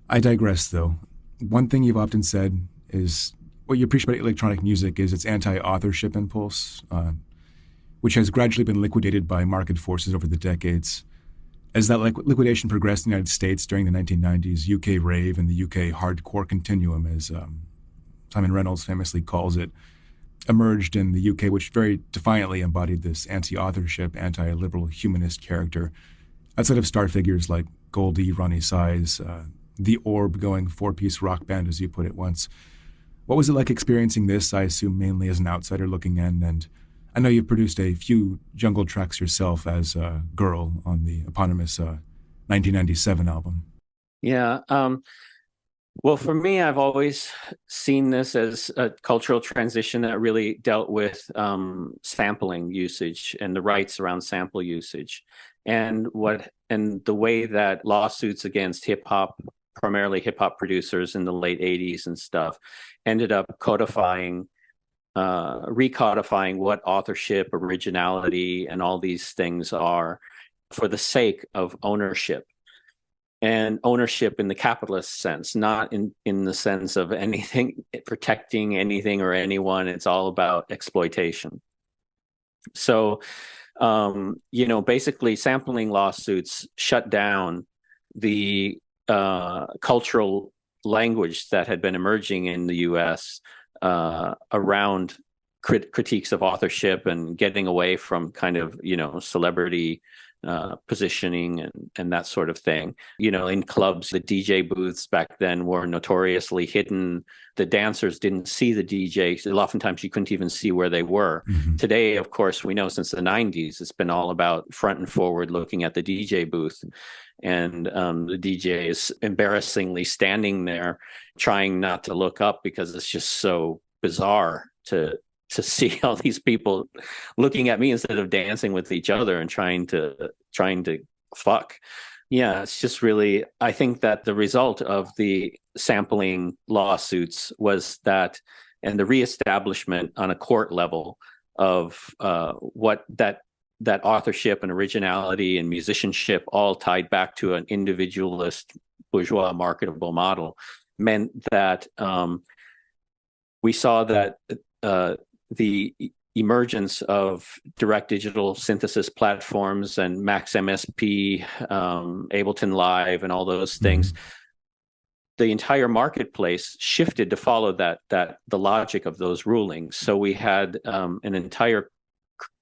I digress, though. One thing you've often said is what you appreciate about electronic music is its anti-authorship impulse, which has gradually been liquidated by market forces over the decades. As that liquidation progressed in the United States during the 1990s, UK rave and the UK hardcore continuum, as Simon Reynolds famously calls it, emerged in the UK, which very defiantly embodied this anti-authorship, anti-liberal humanist character. Outside of star figures like Goldie, Ronnie Size, the Orb going four-piece rock band, as you put it once, What was it like experiencing this, I assume mainly as an outsider looking in? And I know you've produced a few jungle tracks yourself as G.R.R.L on the eponymous 1997 album. Yeah. Well, for me, I've always seen this as a cultural transition that really dealt with sampling usage and the rights around sample usage, and the way that lawsuits against hip hop, primarily hip hop producers in the late 80s and stuff, ended up recodifying what authorship, originality, and all these things are for the sake of ownership. And ownership in the capitalist sense, not in the sense of anything, protecting anything or anyone. It's all about exploitation. So, basically sampling lawsuits shut down the cultural language that had been emerging in the U.S. Around critiques of authorship and getting away from kind of, celebrity positioning and that sort of thing. In clubs, the DJ booths back then were notoriously hidden. The dancers didn't see the DJs. Oftentimes you couldn't even see where they were. Mm-hmm. Today, of course, we know since the 90s, it's been all about front and forward looking at the DJ booth. And the DJ is embarrassingly standing there trying not to look up because it's just so bizarre to see all these people looking at me instead of dancing with each other and trying to fuck. Yeah, it's just really, I think that the result of the sampling lawsuits was that, and the reestablishment on a court level of what that authorship and originality and musicianship all tied back to an individualist bourgeois marketable model, meant that we saw that the emergence of direct digital synthesis platforms and Max MSP, Ableton Live, and all those things, the entire marketplace shifted to follow that the logic of those rulings. So we had an entire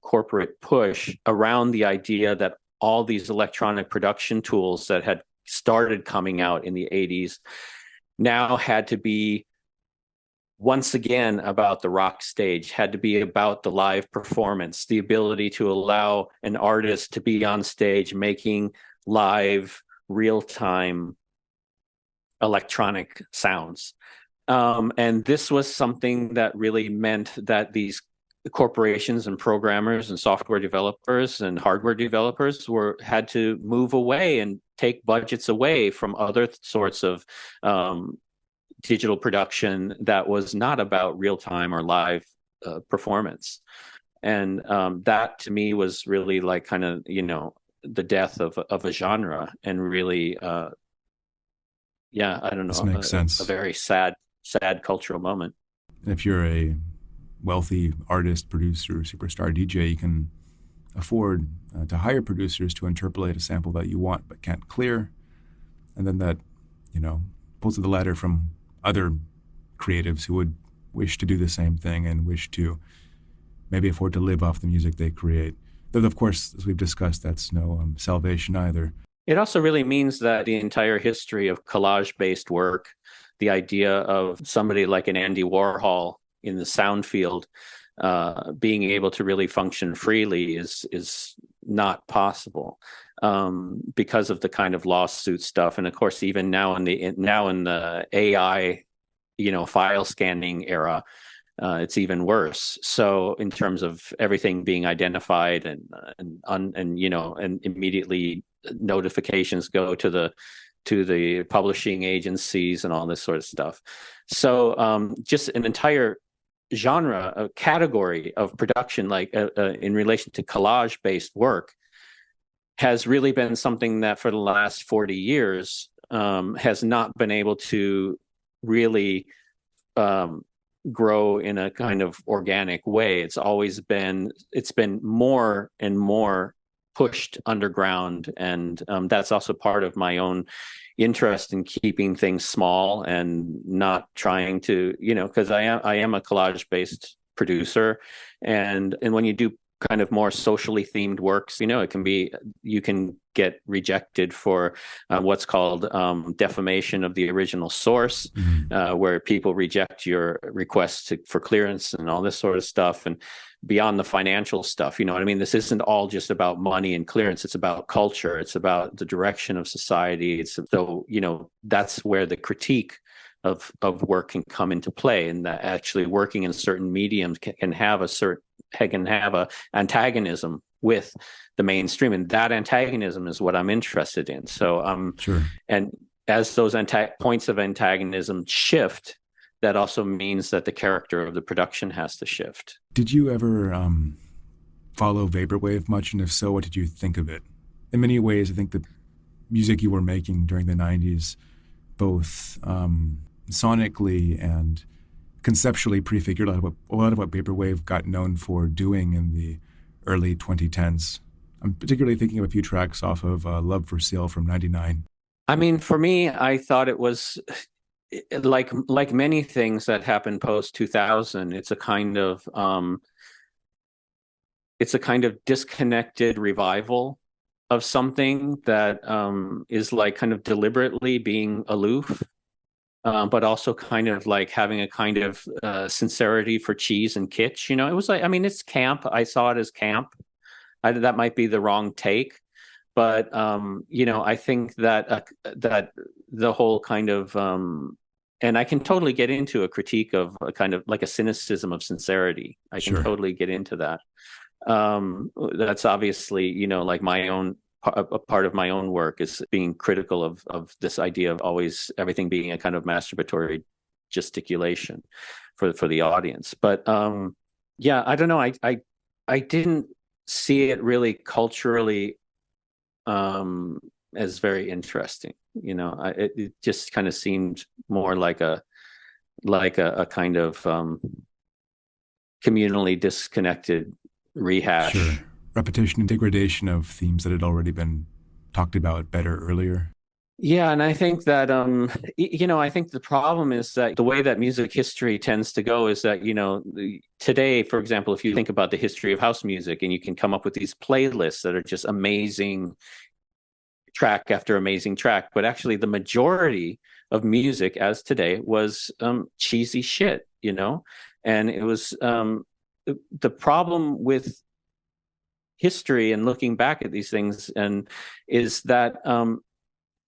corporate push around the idea that all these electronic production tools that had started coming out in the 80s now had to be once again about the rock stage, had to be about the live performance, the ability to allow an artist to be on stage making live, real-time electronic sounds. And this was something that really meant that these corporations and programmers and software developers and hardware developers had to move away and take budgets away from other sorts of digital production that was not about real-time or live performance. And that to me was really like kind of, the death of a genre, and really, I don't know, makes sense. A very sad cultural moment. And if you're a wealthy artist, producer, superstar DJ, you can afford to hire producers to interpolate a sample that you want but can't clear. And then that, pulls to the ladder from other creatives who would wish to do the same thing and wish to maybe afford to live off the music they create. Though, of course, as we've discussed, that's no salvation either. It also really means that the entire history of collage-based work, the idea of somebody like an Andy Warhol in the sound field being able to really function freely is not possible because of the kind of lawsuit stuff. And of course, even now in the AI, file scanning era, it's even worse. So in terms of everything being identified and immediately notifications go to the publishing agencies and all this sort of stuff. So just an entire genre, a category of production, like in relation to collage-based work, has really been something that for the last 40 years has not been able to really grow in a kind of organic way. It's been more and more pushed underground, and that's also part of my own interest in keeping things small and not trying to, because I am a collage-based producer, and when you do kind of more socially themed works. It can be, you can get rejected for what's called defamation of the original source, where people reject your request for clearance and all this sort of stuff. And beyond the financial stuff, you know what I mean? This isn't all just about money and clearance. It's about culture. It's about the direction of society. So, that's where the critique of work can come into play, and that actually working in certain mediums can have a antagonism with the mainstream, and that antagonism is what I'm interested in. So sure. And as those points of antagonism shift, that also means that the character of the production has to shift. Did you ever follow vaporwave much, and if so, what did you think of it? In many ways, I think the music you were making during the 90s, both sonically and conceptually prefigured a lot of what vaporwave got known for doing in the early 2010s. I'm particularly thinking of a few tracks off of Love for Sale from '99. I mean, for me, I thought it was like many things that happened post 2000. It's a kind of disconnected revival of something that is like kind of deliberately being aloof. But also kind of like having a kind of sincerity for cheese and kitsch. It was like, I mean, it's camp. I saw it as camp. That might be the wrong take, but I think that that the whole kind of and I can totally get into a critique of a kind of like a cynicism of sincerity. I can totally get into that. That's obviously, like my own. A part of my own work is being critical of this idea of always everything being a kind of masturbatory gesticulation for the audience. But I don't know. I didn't see it really culturally as very interesting. It just kind of seemed more like a kind of communally disconnected rehash. Sure. Repetition and degradation of themes that had already been talked about better earlier. Yeah, and I think that I think the problem is that the way that music history tends to go is that today, for example, if you think about the history of house music, and you can come up with these playlists that are just amazing track after amazing track, but actually the majority of music as today was cheesy shit, and it was the problem with history and looking back at these things and is that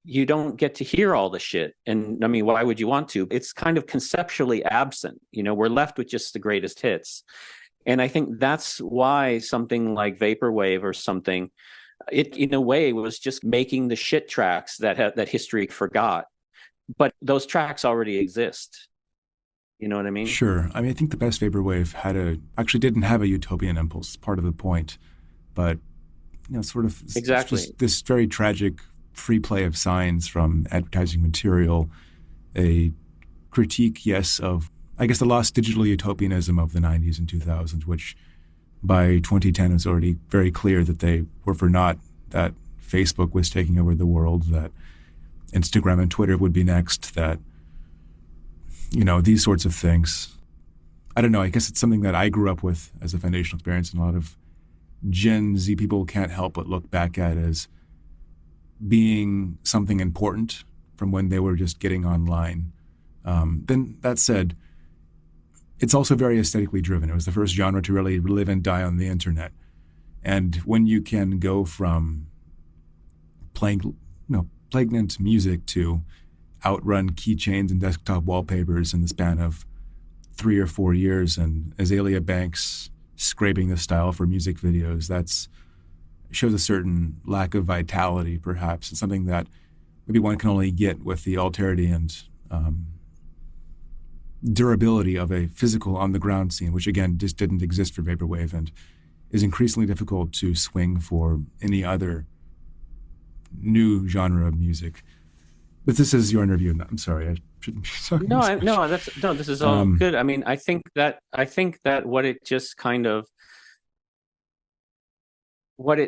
you don't get to hear all the shit. And I mean, why would you want to? It's kind of conceptually absent. We're left with just the greatest hits. And I think that's why something like vaporwave or something, it in a way was just making the shit tracks that history forgot. But those tracks already exist. You know what I mean? Sure. I mean, I think the best vaporwave actually didn't have a utopian impulse, part of the point. But, sort of exactly this very tragic free play of signs from advertising material, a critique, yes, of, I guess, the lost digital utopianism of the 90s and 2000s, which by 2010 was already very clear that they were for naught, that Facebook was taking over the world, that Instagram and Twitter would be next, that, these sorts of things. I don't know, I guess it's something that I grew up with as a foundational experience, and a lot of Gen Z people can't help but look back at as being something important from when they were just getting online. Then that said, it's also very aesthetically driven. It was the first genre to really live and die on the internet. And when you can go from pregnant music to outrun keychains and desktop wallpapers in the span of 3 or 4 years, and Azalea Banks scraping the style for music videos, that shows a certain lack of vitality, perhaps. It's something that maybe one can only get with the alterity and durability of a physical on-the-ground scene, which again just didn't exist for vaporwave and is increasingly difficult to swing for any other new genre of music. But this is your interview. I'm sorry, I shouldn't be talking. This is all good. I mean, I think that what it just kind of what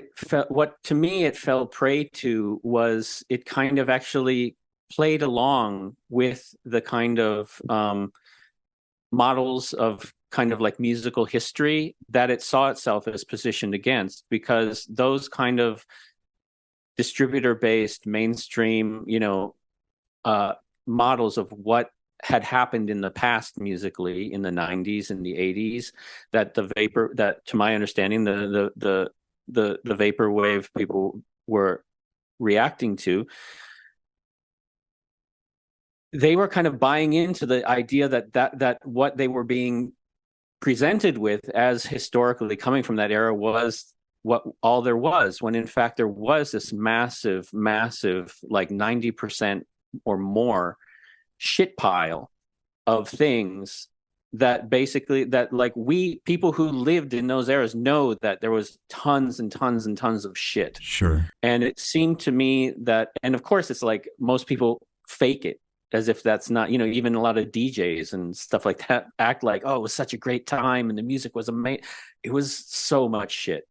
to me it fell prey to was it kind of actually played along with the kind of models of kind of like musical history that it saw itself as positioned against, because those kind of distributor-based mainstream, models of what had happened in the past musically in the 90s and the 80s, that to my understanding, the vaporwave people were reacting to, they were kind of buying into the idea that what they were being presented with as historically coming from that era was what all there was, when in fact there was this massive like 90% or more shit pile of things that basically, that like we people who lived in those eras know that there was tons and tons and tons of shit. Sure. And it seemed to me that, and of course it's like most people fake it as if that's not, even a lot of DJs and stuff like that act like, oh, it was such a great time and the music was amazing. It was so much shit.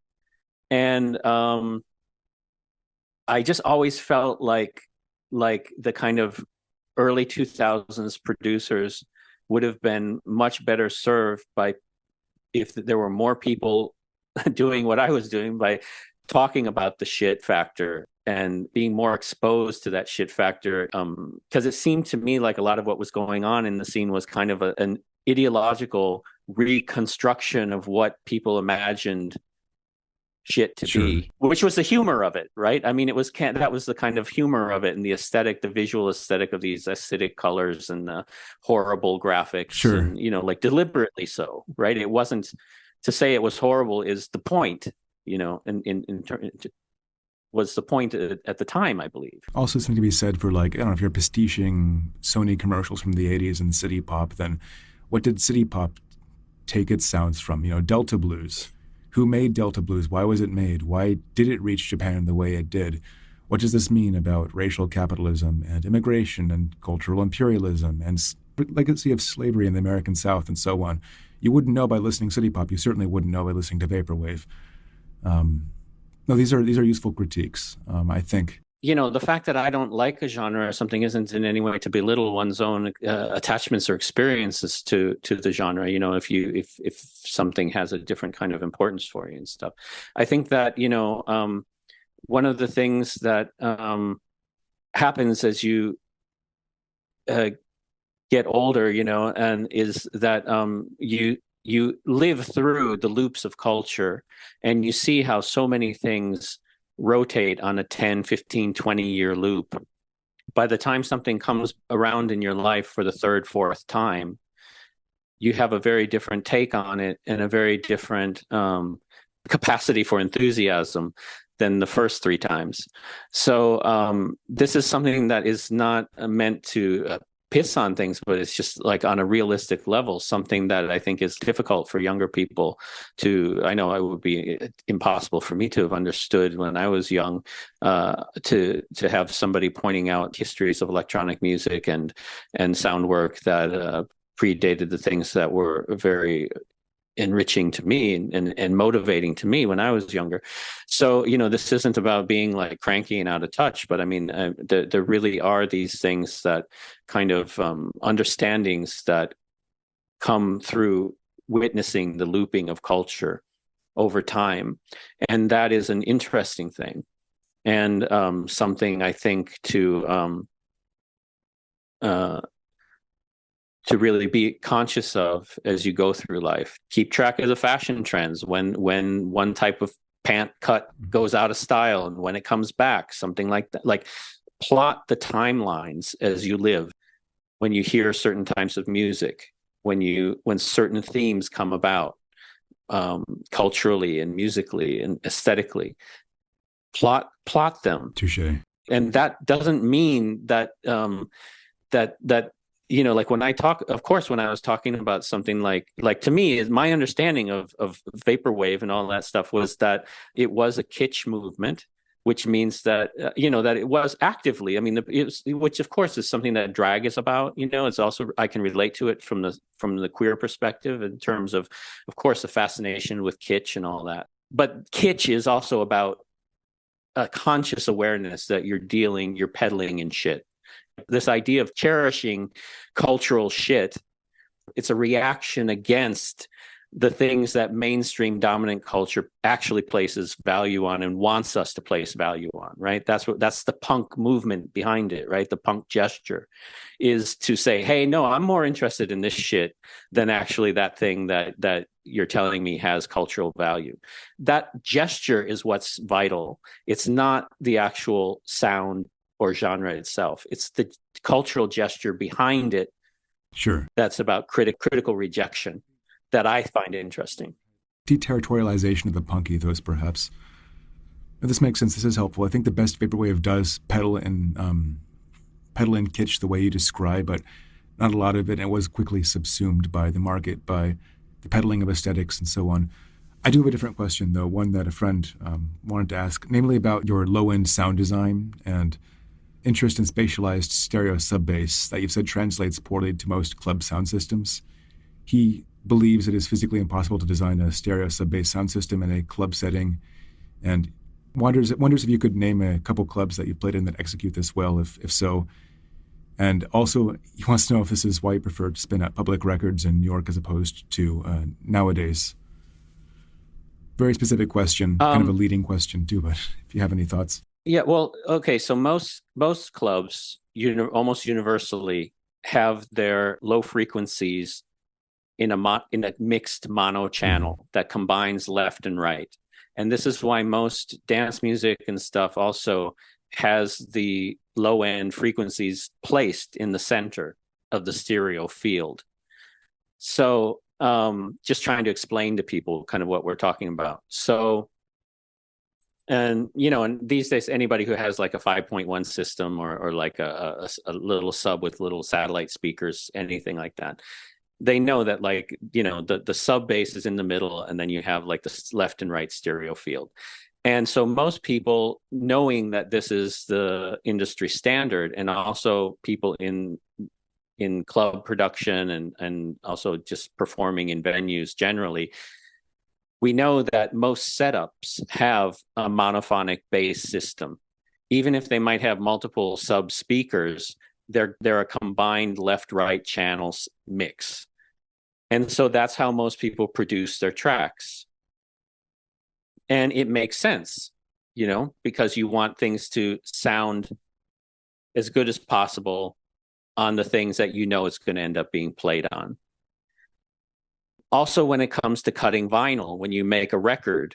And I just always felt like the kind of early 2000s producers would have been much better served by if there were more people doing what I was doing, by talking about the shit factor and being more exposed to that shit factor. Because it seemed to me like a lot of what was going on in the scene was kind of an ideological reconstruction of what people imagined shit to be, which was the humor of it, right? I mean, that was the kind of humor of it, and the aesthetic, the visual aesthetic of these acidic colors and the horrible graphics, and like deliberately so, right? It wasn't to say it was horrible is the point, was the point at the time, I believe. Also, something to be said for, like, I don't know, if you're pastiching Sony commercials from the 80s and city pop, then what did city pop take its sounds from? Delta blues. Who made Delta blues? Why was it made? Why did it reach Japan the way it did? What does this mean about racial capitalism and immigration and cultural imperialism and legacy of slavery in the American South and so on? You wouldn't know by listening to city pop. You certainly wouldn't know by listening to vaporwave. No, these are useful critiques, I think. The fact that I don't like a genre or something isn't in any way to belittle one's own attachments or experiences to the genre. If something has a different kind of importance for you and stuff. I think that one of the things that happens as you get older, and is that you live through the loops of culture, and you see how so many things rotate on a 10, 15, 20-year loop. By the time something comes around in your life for the third, fourth time, you have a very different take on it and a very different capacity for enthusiasm than the first three times. So this is something that is not meant to piss on things, but it's just like on a realistic level, something that I think is difficult for younger people to, I know it would be impossible for me to have understood when I was young, to have somebody pointing out histories of electronic music and sound work that predated the things that were very enriching to me and motivating to me when I was younger. So, this isn't about being like cranky and out of touch, but I mean, there really are these things that kind of understandings that come through witnessing the looping of culture over time. And that is an interesting thing. And something I think to really be conscious of as you go through life. Keep track of the fashion trends, when one type of pant cut goes out of style and when it comes back, something like that. Like, plot the timelines as you live, when you hear certain types of music, when certain themes come about, culturally and musically and aesthetically. Plot them. Touché. And that doesn't mean that like when I talk, of course, when I was talking about something like to me, is my understanding of vaporwave and all that stuff was that it was a kitsch movement, which means that, that it was actively, I mean, which of course is something that drag is about, it's also, I can relate to it from the queer perspective in terms of course, the fascination with kitsch and all that. But kitsch is also about a conscious awareness that you're peddling in shit. This idea of cherishing cultural shit It's a reaction against the things that mainstream dominant culture actually places value on and wants us to place value on, right? That's the punk movement behind it, right? The punk gesture is to say, hey, no, I'm more interested in this shit than actually that thing that you're telling me has cultural value. That gesture is what's vital. It's not the actual sound or genre itself. It's the cultural gesture behind it. Sure. That's about critical rejection that I find interesting. Deterritorialization of the punk ethos, perhaps. This makes sense. This is helpful. I think the best vaporwave does pedal in kitsch the way you describe, but not a lot of it. And it was quickly subsumed by the market, by the peddling of aesthetics and so on. I do have a different question, though, one that a friend wanted to ask, namely about your low-end sound design and interest in spatialized stereo sub-bass that you've said translates poorly to most club sound systems. He believes it is physically impossible to design a stereo sub-bass sound system in a club setting, and wonders if you could name a couple clubs that you've played in that execute this well, if so. And also, he wants to know if this is why you prefer to spin at Public Records in New York as opposed to nowadays. Very specific question, kind of a leading question too, but if you have any thoughts. Yeah, well, okay, so most clubs almost universally have their low frequencies in a mixed mono channel that combines left and right. And this is why most dance music and stuff also has the low end frequencies placed in the center of the stereo field. So just trying to explain to people kind of what we're talking about. So, and these days, anybody who has like a 5.1 system or like a little sub with little satellite speakers, anything like that, they know that the sub bass is in the middle, and then you have like the left and right stereo field. And so most people, knowing that this is the industry standard, and also people in club production and also just performing in venues generally, we know that most setups have a monophonic bass system. Even if they might have multiple sub speakers, they're a combined left-right channels mix. And so that's how most people produce their tracks. And it makes sense, because you want things to sound as good as possible on the things that it's going to end up being played on. Also, when it comes to cutting vinyl, when you make a record,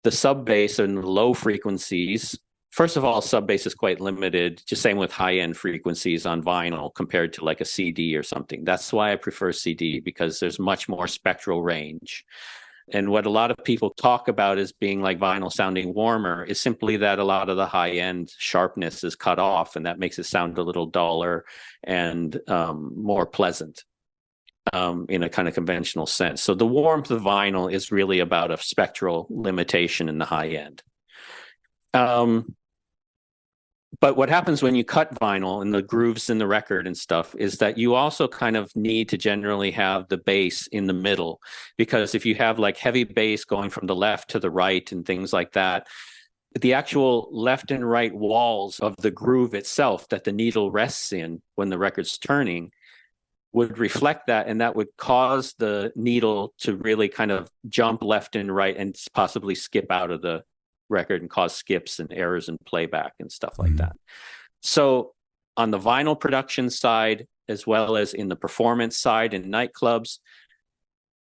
the sub bass and the low frequencies, first of all, sub bass is quite limited, just same with high-end frequencies on vinyl compared to like a CD or something. That's why I prefer CD, because there's much more spectral range. And what a lot of people talk about as being like vinyl sounding warmer is simply that a lot of the high-end sharpness is cut off, and that makes it sound a little duller and more pleasant in a kind of conventional sense. So the warmth of vinyl is really about a spectral limitation in the high end. But what happens when you cut vinyl and the grooves in the record and stuff is that you also kind of need to generally have the bass in the middle, because if you have like heavy bass going from the left to the right and things like that, the actual left and right walls of the groove itself that the needle rests in when the record's turning would reflect that, and that would cause the needle to really kind of jump left and right and possibly skip out of the record and cause skips and errors in playback and stuff like that. So on the vinyl production side, as well as in the performance side in nightclubs,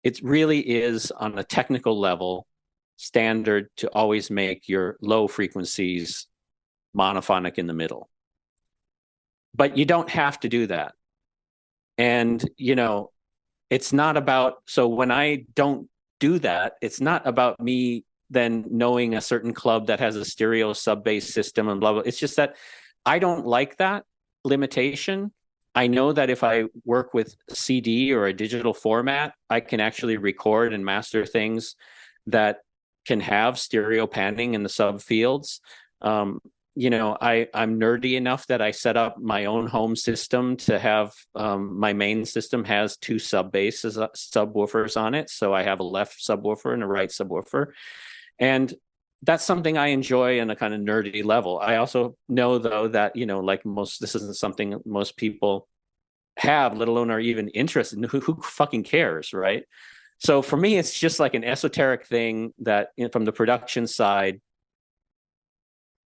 it really is on a technical level standard to always make your low frequencies monophonic in the middle. But you don't have to do that. And, it's not about, so when I don't do that, it's not about me then knowing a certain club that has a stereo sub-bass system and blah, blah. It's just that I don't like that limitation. I know that if I work with CD or a digital format, I can actually record and master things that can have stereo panning in the subfields. I'm nerdy enough that I set up my own home system to have my main system has two subwoofers on it. So I have a left subwoofer and a right subwoofer. And that's something I enjoy on a kind of nerdy level. I also know, though, that, this isn't something most people have, let alone are even interested. Who fucking cares, right? So for me, it's just like an esoteric thing that from the production side,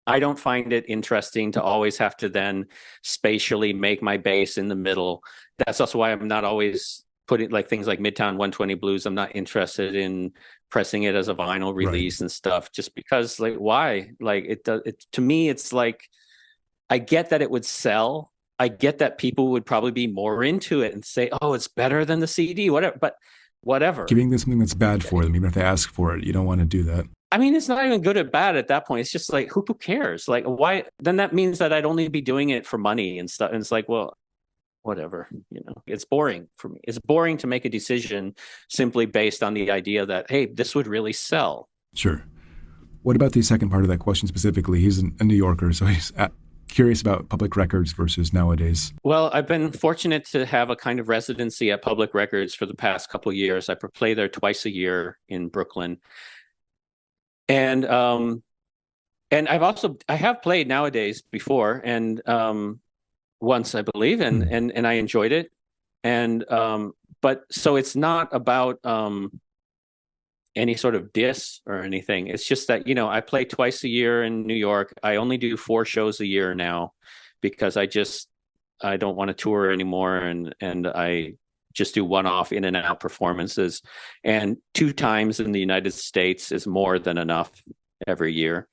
I don't find it interesting to always have to then spatially make my bass in the middle. That's also why I'm not always putting like things like Midtown 120 Blues. I'm not interested in pressing it as a vinyl release and stuff, just because like, why? Like it to me, it's like, I get that it would sell. I get that people would probably be more into it and say, oh, it's better than the CD, whatever, but whatever. Giving them something that's bad for them, even if they ask for it, you don't want to do that. I mean, it's not even good or bad at that point. It's just like, who cares? Like, why? Then that means that I'd only be doing it for money and stuff. And it's like, well, whatever, it's boring for me. It's boring to make a decision simply based on the idea that, hey, this would really sell. Sure. What about the second part of that question specifically? He's a New Yorker, so he's curious about public records versus nowadays. Well, I've been fortunate to have a kind of residency at Public Records for the past couple of years. I play there twice a year in Brooklyn. And I have played nowadays before, and once, I believe, and I enjoyed it. And but so it's not about any sort of diss or anything. It's just that, I play twice a year in New York. I only do 4 shows a year now because I don't want to tour anymore, and I just do one-off in and out performances. And 2 times in the United States is more than enough every year.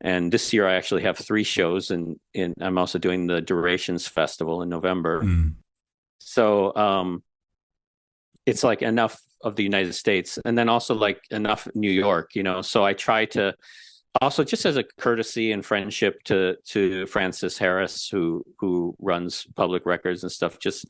And this year I actually have 3 shows, and I'm also doing the Durations Festival in November. So it's like enough of the United States, and then also like enough New York, so I try to also, just as a courtesy and friendship to Francis Harris, who runs Public Records and stuff, just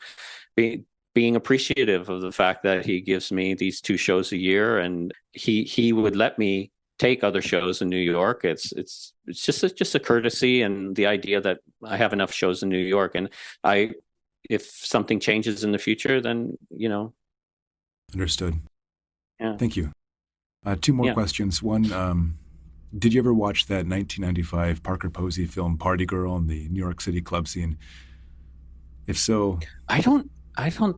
being appreciative of the fact that he gives me these 2 shows a year, and he would let me take other shows in New York. It's just a courtesy, and the idea that I have enough shows in New York, and if something changes in the future, then Understood. Yeah. Thank you. 2 more questions. One, did you ever watch that 1995 Parker Posey film Party Girl in the New York City club scene? If so, I don't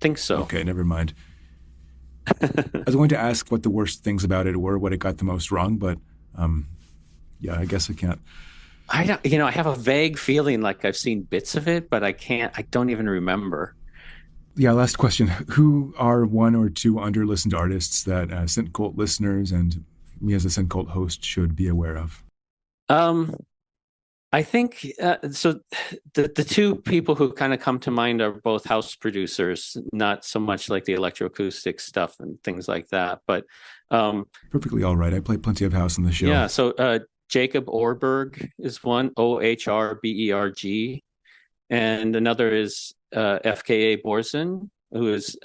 think so. Okay, never mind. I was going to ask what the worst things about it were, what it got the most wrong, but I guess I can't. I have a vague feeling like I've seen bits of it, but I don't even remember. Yeah, last question. Who are 1 or 2 underlistened artists that SynKult listeners and me as a SynKult host should be aware of? I think so. The 2 people who kind of come to mind are both house producers, not so much like the electroacoustic stuff and things like that. But perfectly all right. I play plenty of house on the show. Yeah. So Jacob Orberg is one, Ohrberg, and another is FKA boursin, who is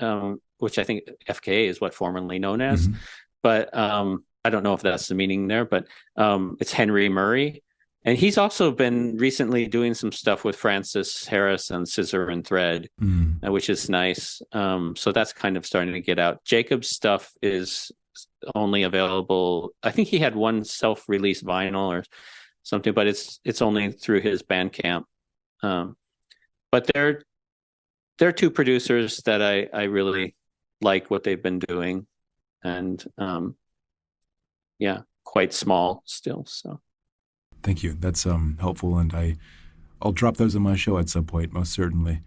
which I think FKA is what formerly known as, but I don't know if that's the meaning there. But it's Henry Murray. And he's also been recently doing some stuff with Francis Harris on Scissor and Thread, which is nice. So that's kind of starting to get out. Jacob's stuff is only available. I think he had 1 self-release vinyl or something, but it's only through his Bandcamp. But they're 2 producers that I really like what they've been doing, and quite small still. So. Thank you. That's helpful, and I'll drop those on my show at some point, most certainly.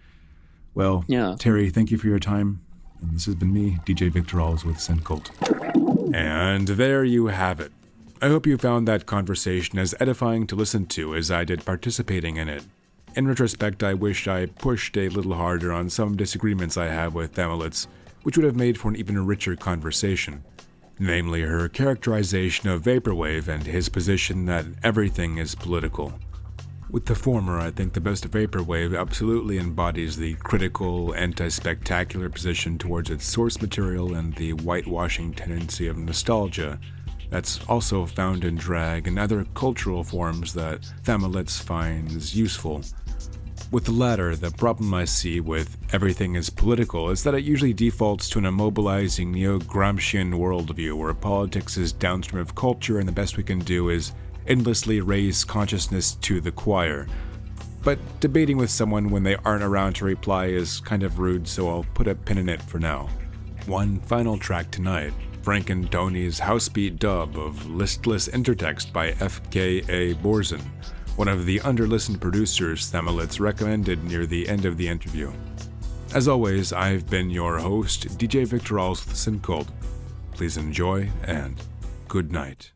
Well, Terry, thank you for your time. And this has been me, DJ Victor with SynKult. And there you have it. I hope you found that conversation as edifying to listen to as I did participating in it. In retrospect, I wish I pushed a little harder on some disagreements I have with Thaemlitz, which would have made for an even richer conversation. Namely, her characterization of vaporwave and his position that everything is political. With the former, I think the best vaporwave absolutely embodies the critical, anti-spectacular position towards its source material and the whitewashing tendency of nostalgia that's also found in drag and other cultural forms that Thaemlitz finds useful. With the latter, the problem I see with everything is political is that it usually defaults to an immobilizing neo-Gramscian worldview where politics is downstream of culture and the best we can do is endlessly raise consciousness to the choir. but debating with someone when they aren't around to reply is kind of rude, so I'll put a pin in it for now. One final track tonight, Frank and Tony's Housebeat dub of Listless Intertext by F.K.A. Boursin, one of the underlistened producers Thaemlitz recommended near the end of the interview. As always, I've been your host, DJ Victor.R.L with SynKult. Please enjoy, and good night.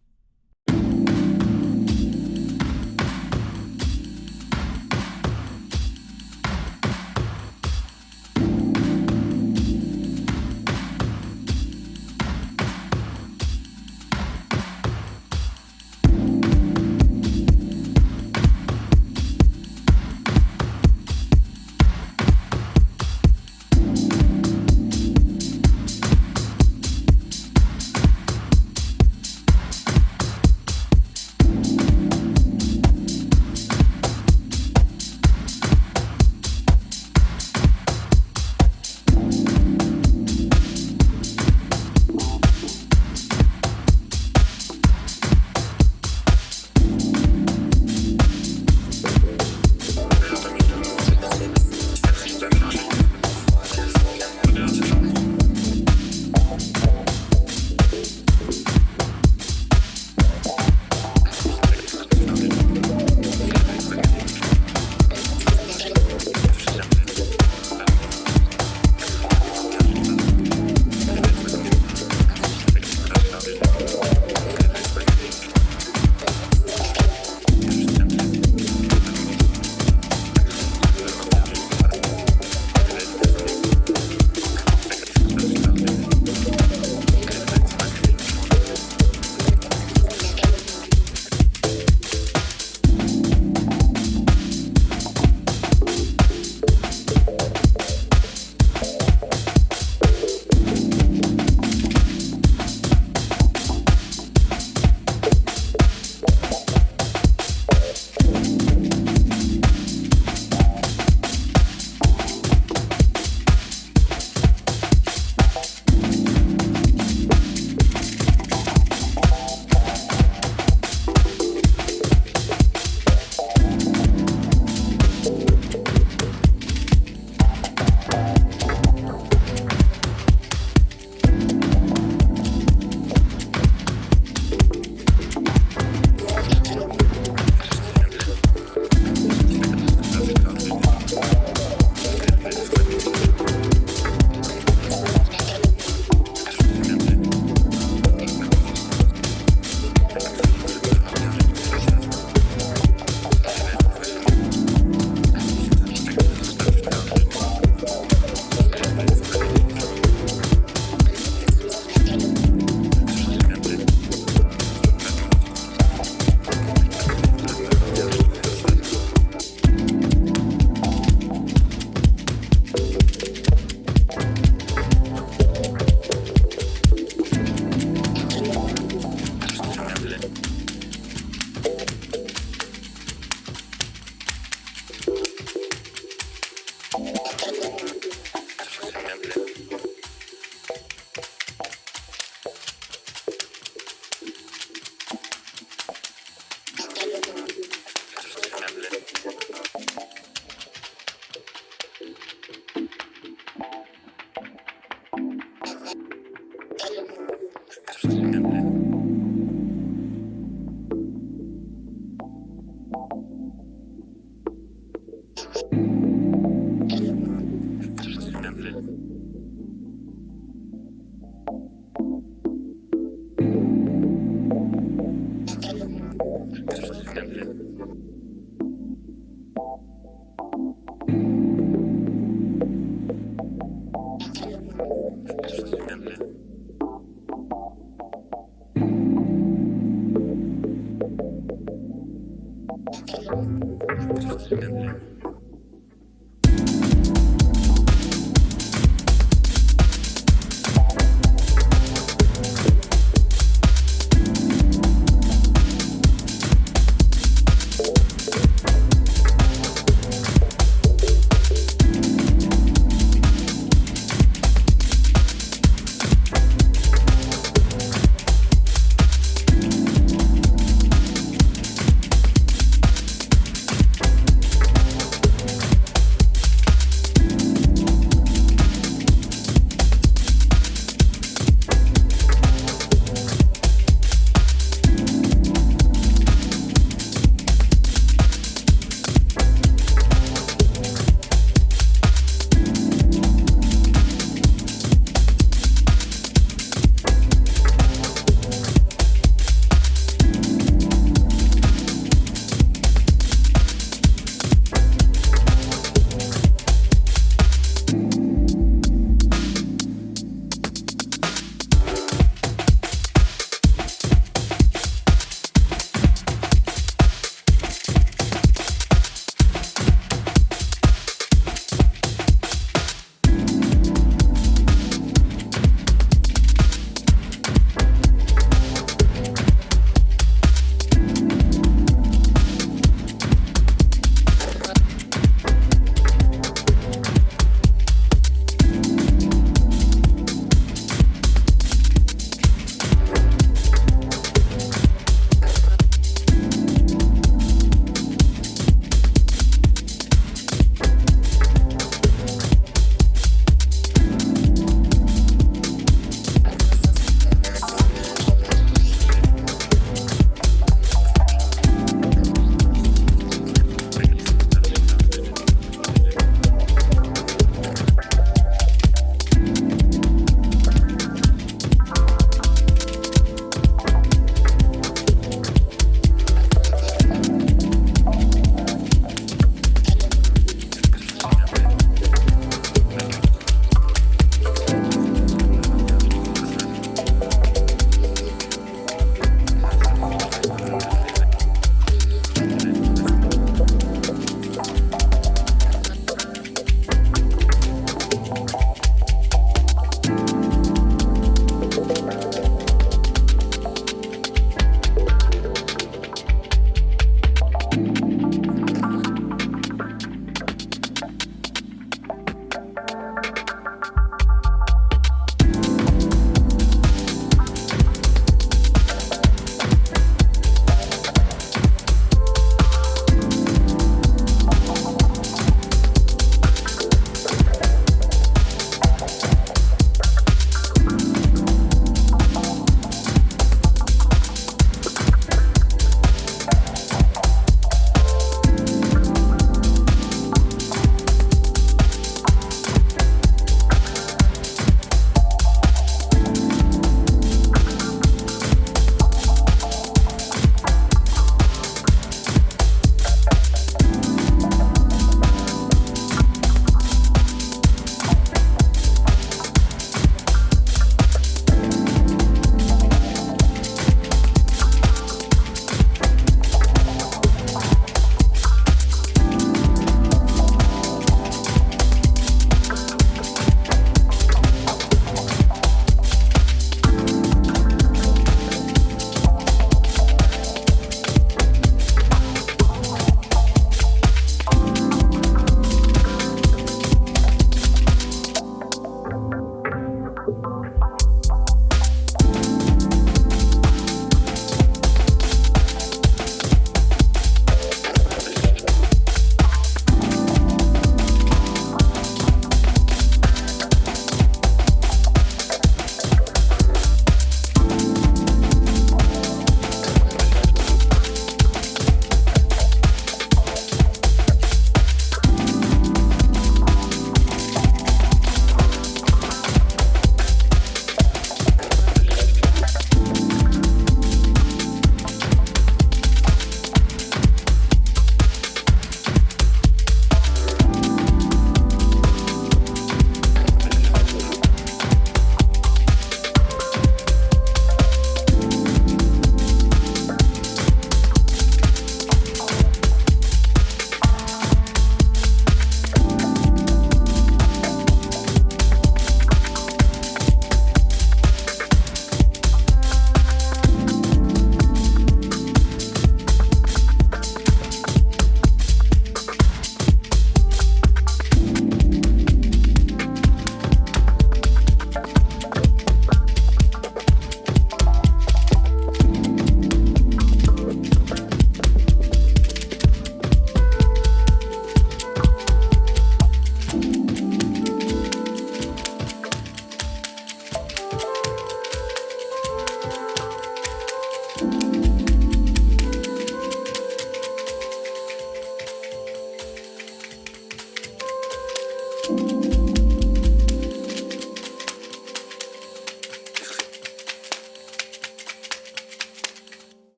Facilitator.